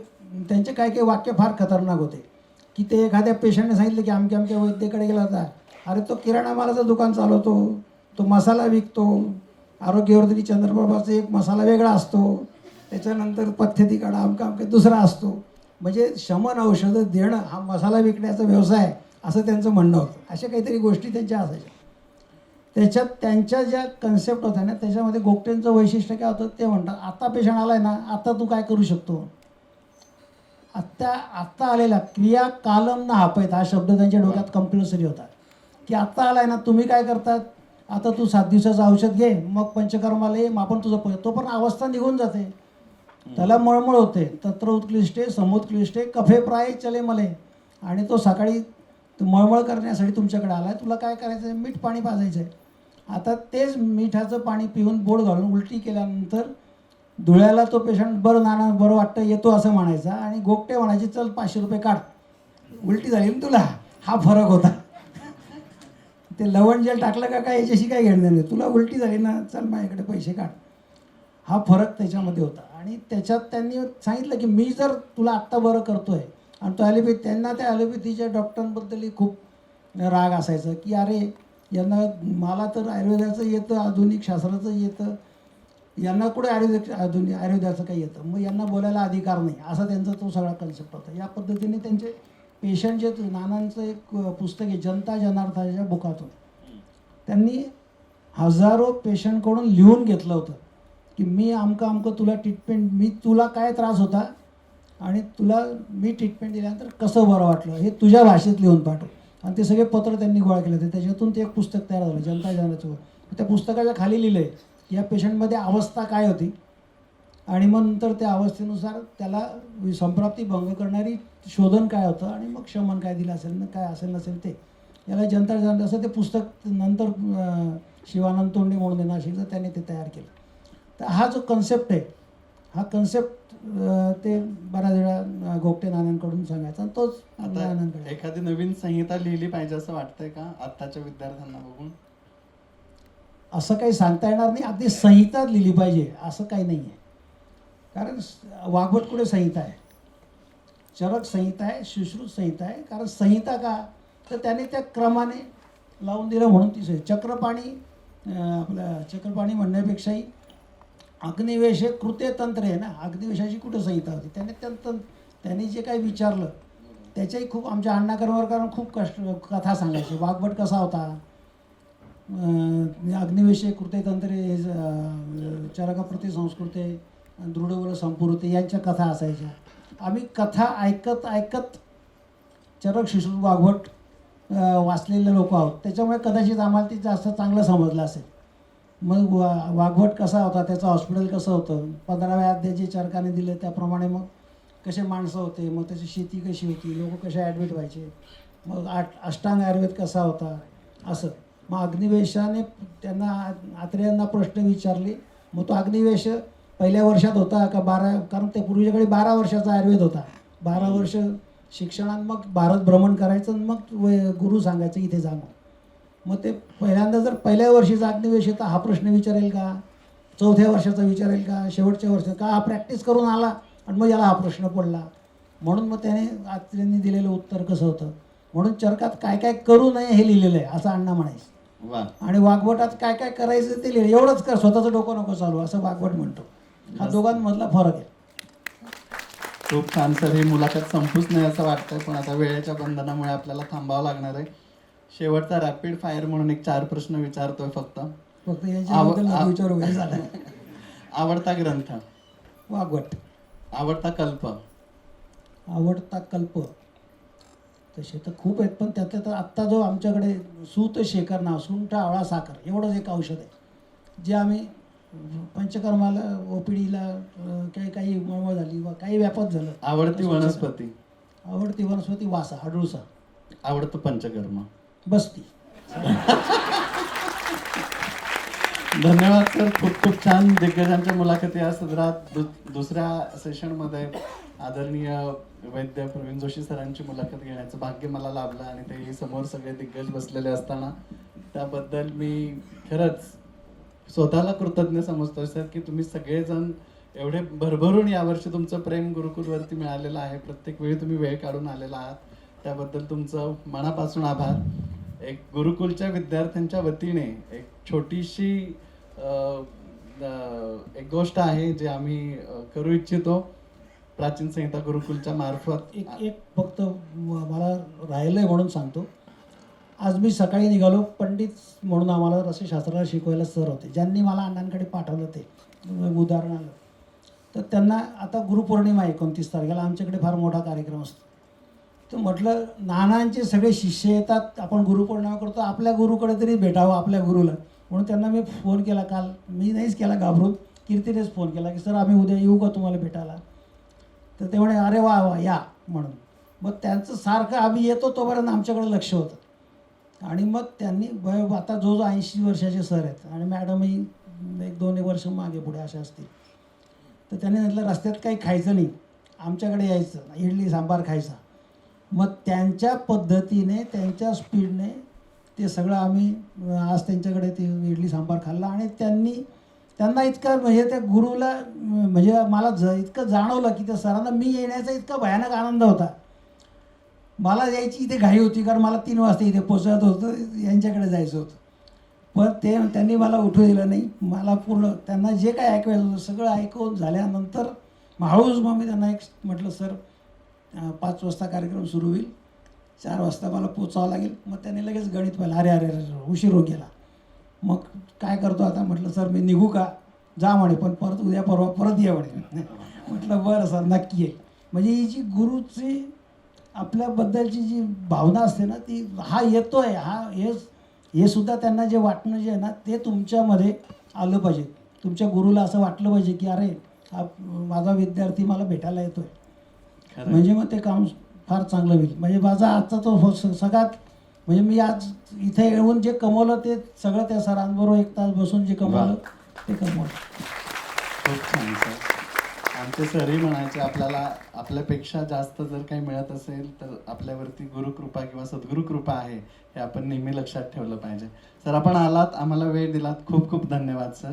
त्यांचे काय काही वाक्य फार खतरनाक होते. की ते एखाद्या पेशंटने सांगितलं की अमक्या अमक्या वैद्यकडे गेला होता, अरे तो किराणा मालाचं दुकान चालवतो, तो मसाला विकतो, आरोग्यवर्धिनी चंद्रप्रभाचा एक मसाला वेगळा असतो, त्याच्यानंतर पथ्यती काढा अमका अमका दुसरा असतो. म्हणजे शमन औषधं देणं हा मसाला विकण्याचा व्यवसाय असं त्यांचं म्हणणं होतं. अशा काहीतरी गोष्टी त्यांच्या असायच्या. त्याच्यात त्यांच्या ज्या कन्सेप्ट होत्या ना त्याच्यामध्ये गोगटेंचं वैशिष्ट्य काय होतं ते म्हणतात, आता पेशंट आला आहे ना, आता तू काय करू शकतो, आत्ता आलेला क्रिया कालम ना हापैत हा शब्द त्यांच्या डोक्यात कंपल्सरी होता की आत्ता आलाय ना, तुम्ही काय करतात, आता तू 7 दिवसाचं औषध घे, मग पंचकर्माला ये, मग आपण तुझं तो पण अवस्था निघून जाते, त्याला मळमळ होते, तत्र उत्कृष्टे समुत्कृष्टे कफे प्राय चले मले, आणि तो सकाळी मळमळ करण्यासाठी तुमच्याकडे आलाय, तुला काय करायचं आहे, मीठ पाणी पाजायचं आहे. आता तेच मिठाचं पाणी पिऊन बोट घालून उलटी केल्यानंतर धुळ्याला तो पेशंट बरं नाना बरं वाटतं येतो असं म्हणायचा, आणि गोगटे म्हणायचे चल 500 रुपये काढ, उलटी झाली ना तुला. हा फरक होता. ते लवण जेल टाकलं का काय याच्याशी काय घेणं नाही, तुला उलटी झाली ना चल माझ्याकडे पैसे काढ. हा फरक त्याच्यामध्ये होता. आणि त्याच्यात त्यांनी सांगितलं की मी जर तुला आत्ता बरं करतोय, आणि तो ॲलोपॅथी, त्यांना त्या ॲलोपॅथीच्या डॉक्टरांबद्दलही खूप राग असायचा की अरे यांना, मला तर आयुर्वेदाचं येतं, आधुनिक शास्त्राचं येतं, यांना कुठे आयुर्वेदाचं काही येतं, मग यांना बोलायला अधिकार नाही, असा त्यांचा तो सगळा कन्सेप्ट होता. या पद्धतीने त्यांचे पेशंट जे नानांचं एक पुस्तक आहे जनता जनार्दनाच्या बुकातून, त्यांनी हजारो पेशंटकडून लिहून घेतलं होतं की मी अमकं तुला ट्रीटमेंट, मी तुला काय त्रास होता आणि तुला मी ट्रीटमेंट दिल्यानंतर कसं बरं वाटलं हे तुझ्या भाषेत लिहून पाठव. आणि ते सगळे पत्र त्यांनी गोळा केले होते. त्याच्यातून ते एक पुस्तक तयार झालं जनता जनार्दनाचं. त्या पुस्तकाच्या खाली लिहिलं आहे या पेशंटमध्ये अवस्था काय होती, आणि मग नंतर त्या अवस्थेनुसार त्याला संप्राप्ती भंग करणारी शोधन काय होतं, आणि मग शमन काय दिलं असेल ना, काय असेल नसेल ते, याला जनता जनार्दन असं ते पुस्तक नंतर शिवानंद तोंडे म्हणून आहे नाशिकचं, त्याने ते तयार केलं. तर हा जो कन्सेप्ट आहे, हा कन्सेप्ट ते बऱ्याच वेळा गोगटे नानांकडून सांगायचा, आणि तोच नानांकडे. आता एखादी नवीन संहिता लिहिली पाहिजे असं वाटतंय का आत्ताच्या विद्यार्थ्यांना बघून? असं काही सांगता येणार नाही, अगदी संहिता लिहिली पाहिजे असं काही नाही आहे. कारण वाघवटकुळे संहिता आहे, चरक संहिता आहे, सुश्रुत संहिता आहे. कारण संहिता का, तर त्याने त्या क्रमाने लावून दिलं म्हणून ती चक्रपाणी, आपलं चक्रपाणी म्हणण्यापेक्षाही अग्निवेश हे कृत्य तंत्र आहे ना, अग्निवेशाची कुठं संहिता होती. त्याने जे काही विचारलं त्याच्याही खूप, आमच्या अण्णा करमरकरांना खूप कथा सांगायची. वाघभट कसा होता, अग्निवेश कृत्यतंत्रे, चरका प्रतिसंस्कृते, दृढबल संपूर्ते, यांच्या कथा असायच्या. आम्ही कथा ऐकत ऐकत चरक शिशु वाघवट वाचलेले लोक आहोत, त्याच्यामुळे कदाचित आम्हाला ते जास्त चांगलं समजलं असेल. मग वाघवट कसा होता, त्याचं हॉस्पिटल कसं होतं, 15व्या अध्याय जे चरकाने दिले त्याप्रमाणे मग कसे माणसं होते, मग त्याची शेती कशी होती, लोक कसे ॲडमिट व्हायचे, मग अष्टांग आयुर्वेद कसा होता, असं. मग अग्निवेशाने त्यांना आत्रेयांना प्रश्न विचारले. मग तो अग्निवेश पहिल्या वर्षात होता का 12, कारण ते पूर्वीच्या काळी 12 वर्षाचा आयुर्वेद होता. 12 वर्ष शिक्षणात मग भारत भ्रमण करायचं, आणि मग गुरु सांगायचं इथे जा. मग ते पहिल्यांदा जर पहिल्या वर्षीचा अग्निवेश येता हा प्रश्न विचारेल का, 4थ्या वर्षाचा विचारेल का, शेवटच्या वर्षाचा का, हा प्रॅक्टिस करून आला आणि मग याला हा प्रश्न पडला. म्हणून मग त्याने आत्रेयांनी दिलेलं उत्तर कसं होतं, म्हणून चरकात काय काय करू नये हे लिहिलेलं आहे असं अण्णा म्हणायचं. वा, आणि वाघवटात काय काय करायचं ते लिहिलं, एवढंच कर, स्वतःचं डोकं नको चालू, असं वाघवट म्हणतो. हा दोघांमधला फरक आहे. खूप छान सर. ही मुलाखत संपूच नाही असं वाटतंय, पण आता वेळेच्या बंधनामुळे आपल्याला थांबावं लागणार आहे. शेवटचा रॅपिड फायर म्हणून एक 4 प्रश्न विचारतोय फक्त. याच्याबद्दल विचार वगैरे झाला. आवडता ग्रंथ, वाघवट. आवडता कल्प, आवडता कल्प तसे तर खूप आहेत, पण त्यातल्या तर आत्ता जो आमच्याकडे सूत शेखर नाव, सुंठ आवळा साखर एवढंच एक औषध आहे जे आम्ही पंचकर्माला, ओपीडीला, काही मळमळ झाली व काही व्यापत झालं. आवडती वनस्पती, आवडती वनस्पती वासा, हाडुळसा. आवडतं पंचकर्म, बस्ती. धन्यवाद सर. खूप खूप छान दिग्गजांच्या मुलाखती या सदरात. दुसऱ्या सेशनमध्ये आदरणीय वैद्य प्रवीण जोशी सरांची मुलाखत घेण्याचं भाग्य मला लाभलं, आणि ते समोर सगळे दिग्गज बसलेले असताना त्याबद्दल मी खरंच स्वतःला कृतज्ञ समजतोय सर की तुम्ही सगळेजण एवढे भरभरून यावर्षी तुमचं प्रेम गुरुकुलवरती मिळालेलं आहे. प्रत्येक वेळी तुम्ही वेळ काढून आलेला आहात, त्याबद्दल तुमचं मनापासून आभार. एक गुरुकुलच्या विद्यार्थ्यांच्या वतीने एक छोटीशी एक गोष्ट आहे जे आम्ही करू इच्छितो प्राचीन संहिता गुरुकुलच्या मार्फत. एक फक्त मला राहिलंय म्हणून सांगतो. आज मी सकाळी निघालो, पंडित म्हणून आम्हाला रसशास्त्राला शिकवायला सर होते, ज्यांनी मला अण्णांकडे पाठवलं ते उदाहरण आलं. तर त्यांना आता गुरुपौर्णिमा आहे 29 तारखेला, आमच्याकडे फार मोठा कार्यक्रम असतो. तर म्हटलं नानांचे सगळे शिष्य येतात, आपण गुरुपौर्णिमा करतो, आपल्या गुरुकडे तरी भेटावं, आपल्या गुरुला. म्हणून त्यांना मी फोन केला काल, मी नाहीच केला घाबरून, कीर्तीनेच फोन केला की सर आम्ही उद्या येऊ का तुम्हाला भेटायला. तर ते म्हणे अरे वा वा या म्हणून. मग त्यांचं सारखं आम्ही येतो तोपर्यंत आमच्याकडे लक्ष होतं. आणि मग त्यांनी आता जो 80 वर्षाचे सर आहेत आणि मॅडमही 1-2 वर्ष मागे पुढे अशा असतील. तर त्यांनी म्हटलं रस्त्यात काही खायचं नाही, आमच्याकडे यायचं, इडली सांबार खायचा. मग त्यांच्या पद्धतीने त्यांच्या स्पीडने ते सगळं आम्ही आज त्यांच्याकडे ते इडली सांबार खाल्ला. आणि त्यांना इतकं म्हणजे त्या गुरुला म्हणजे मला इतकं जाणवलं की त्या सरांना मी येण्याचा इतका भयानक आनंद होता. मला यायची इथे घाई होती कारण मला 3 वाजता इथे पोचत होतं, यांच्याकडे जायचं होतं. पण त्यांनी मला उठू दिलं नाही. मला पूर्ण त्यांना जे काय ऐकवायचं होतं सगळं ऐकून झाल्यानंतर हळूच मग मी त्यांना एक म्हटलं सर 5 वाजता कार्यक्रम सुरू होईल, 4 वाजता मला पोचावं लागेल. मग त्यांनी लगेच गणित पाहिलं, अरे अरे अरे उशीर हो गेला. मग काय करतो आता म्हटलं सर मी निघू का, जा म्हणे पण परत उद्या परवा परत ये म्हणे. म्हटलं बरं सर नक्की आहे. म्हणजे ही जी गुरुची आपल्याबद्दलची जी भावना असते ना ती, हा येतोय हे सुद्धा त्यांना जे वाटणं जे आहे ना ते तुमच्यामध्ये आलं पाहिजे. तुमच्या गुरुला असं वाटलं पाहिजे की अरे हा माझा विद्यार्थी मला भेटायला येतोय. म्हणजे मग ते काम फार चांगलं होईल. म्हणजे माझा आजचा तो सगळ्यात म्हणजे मी आज इथे येऊन जे कमवलं ते सगळं त्या सरांबरोबर 1 तास बसून जे कमवलं ते कमवलं. खूप छान सर. आमचे सरही म्हणायचे आपल्याला आपल्यापेक्षा जास्त जर काही मिळत असेल तर आपल्यावरती गुरुकृपा किंवा सद्गुरु कृपा आहे हे आपण नेहमी लक्षात ठेवलं पाहिजे. सर आपण आलात, आम्हाला वेळ दिलात, खूप खूप धन्यवाद सर.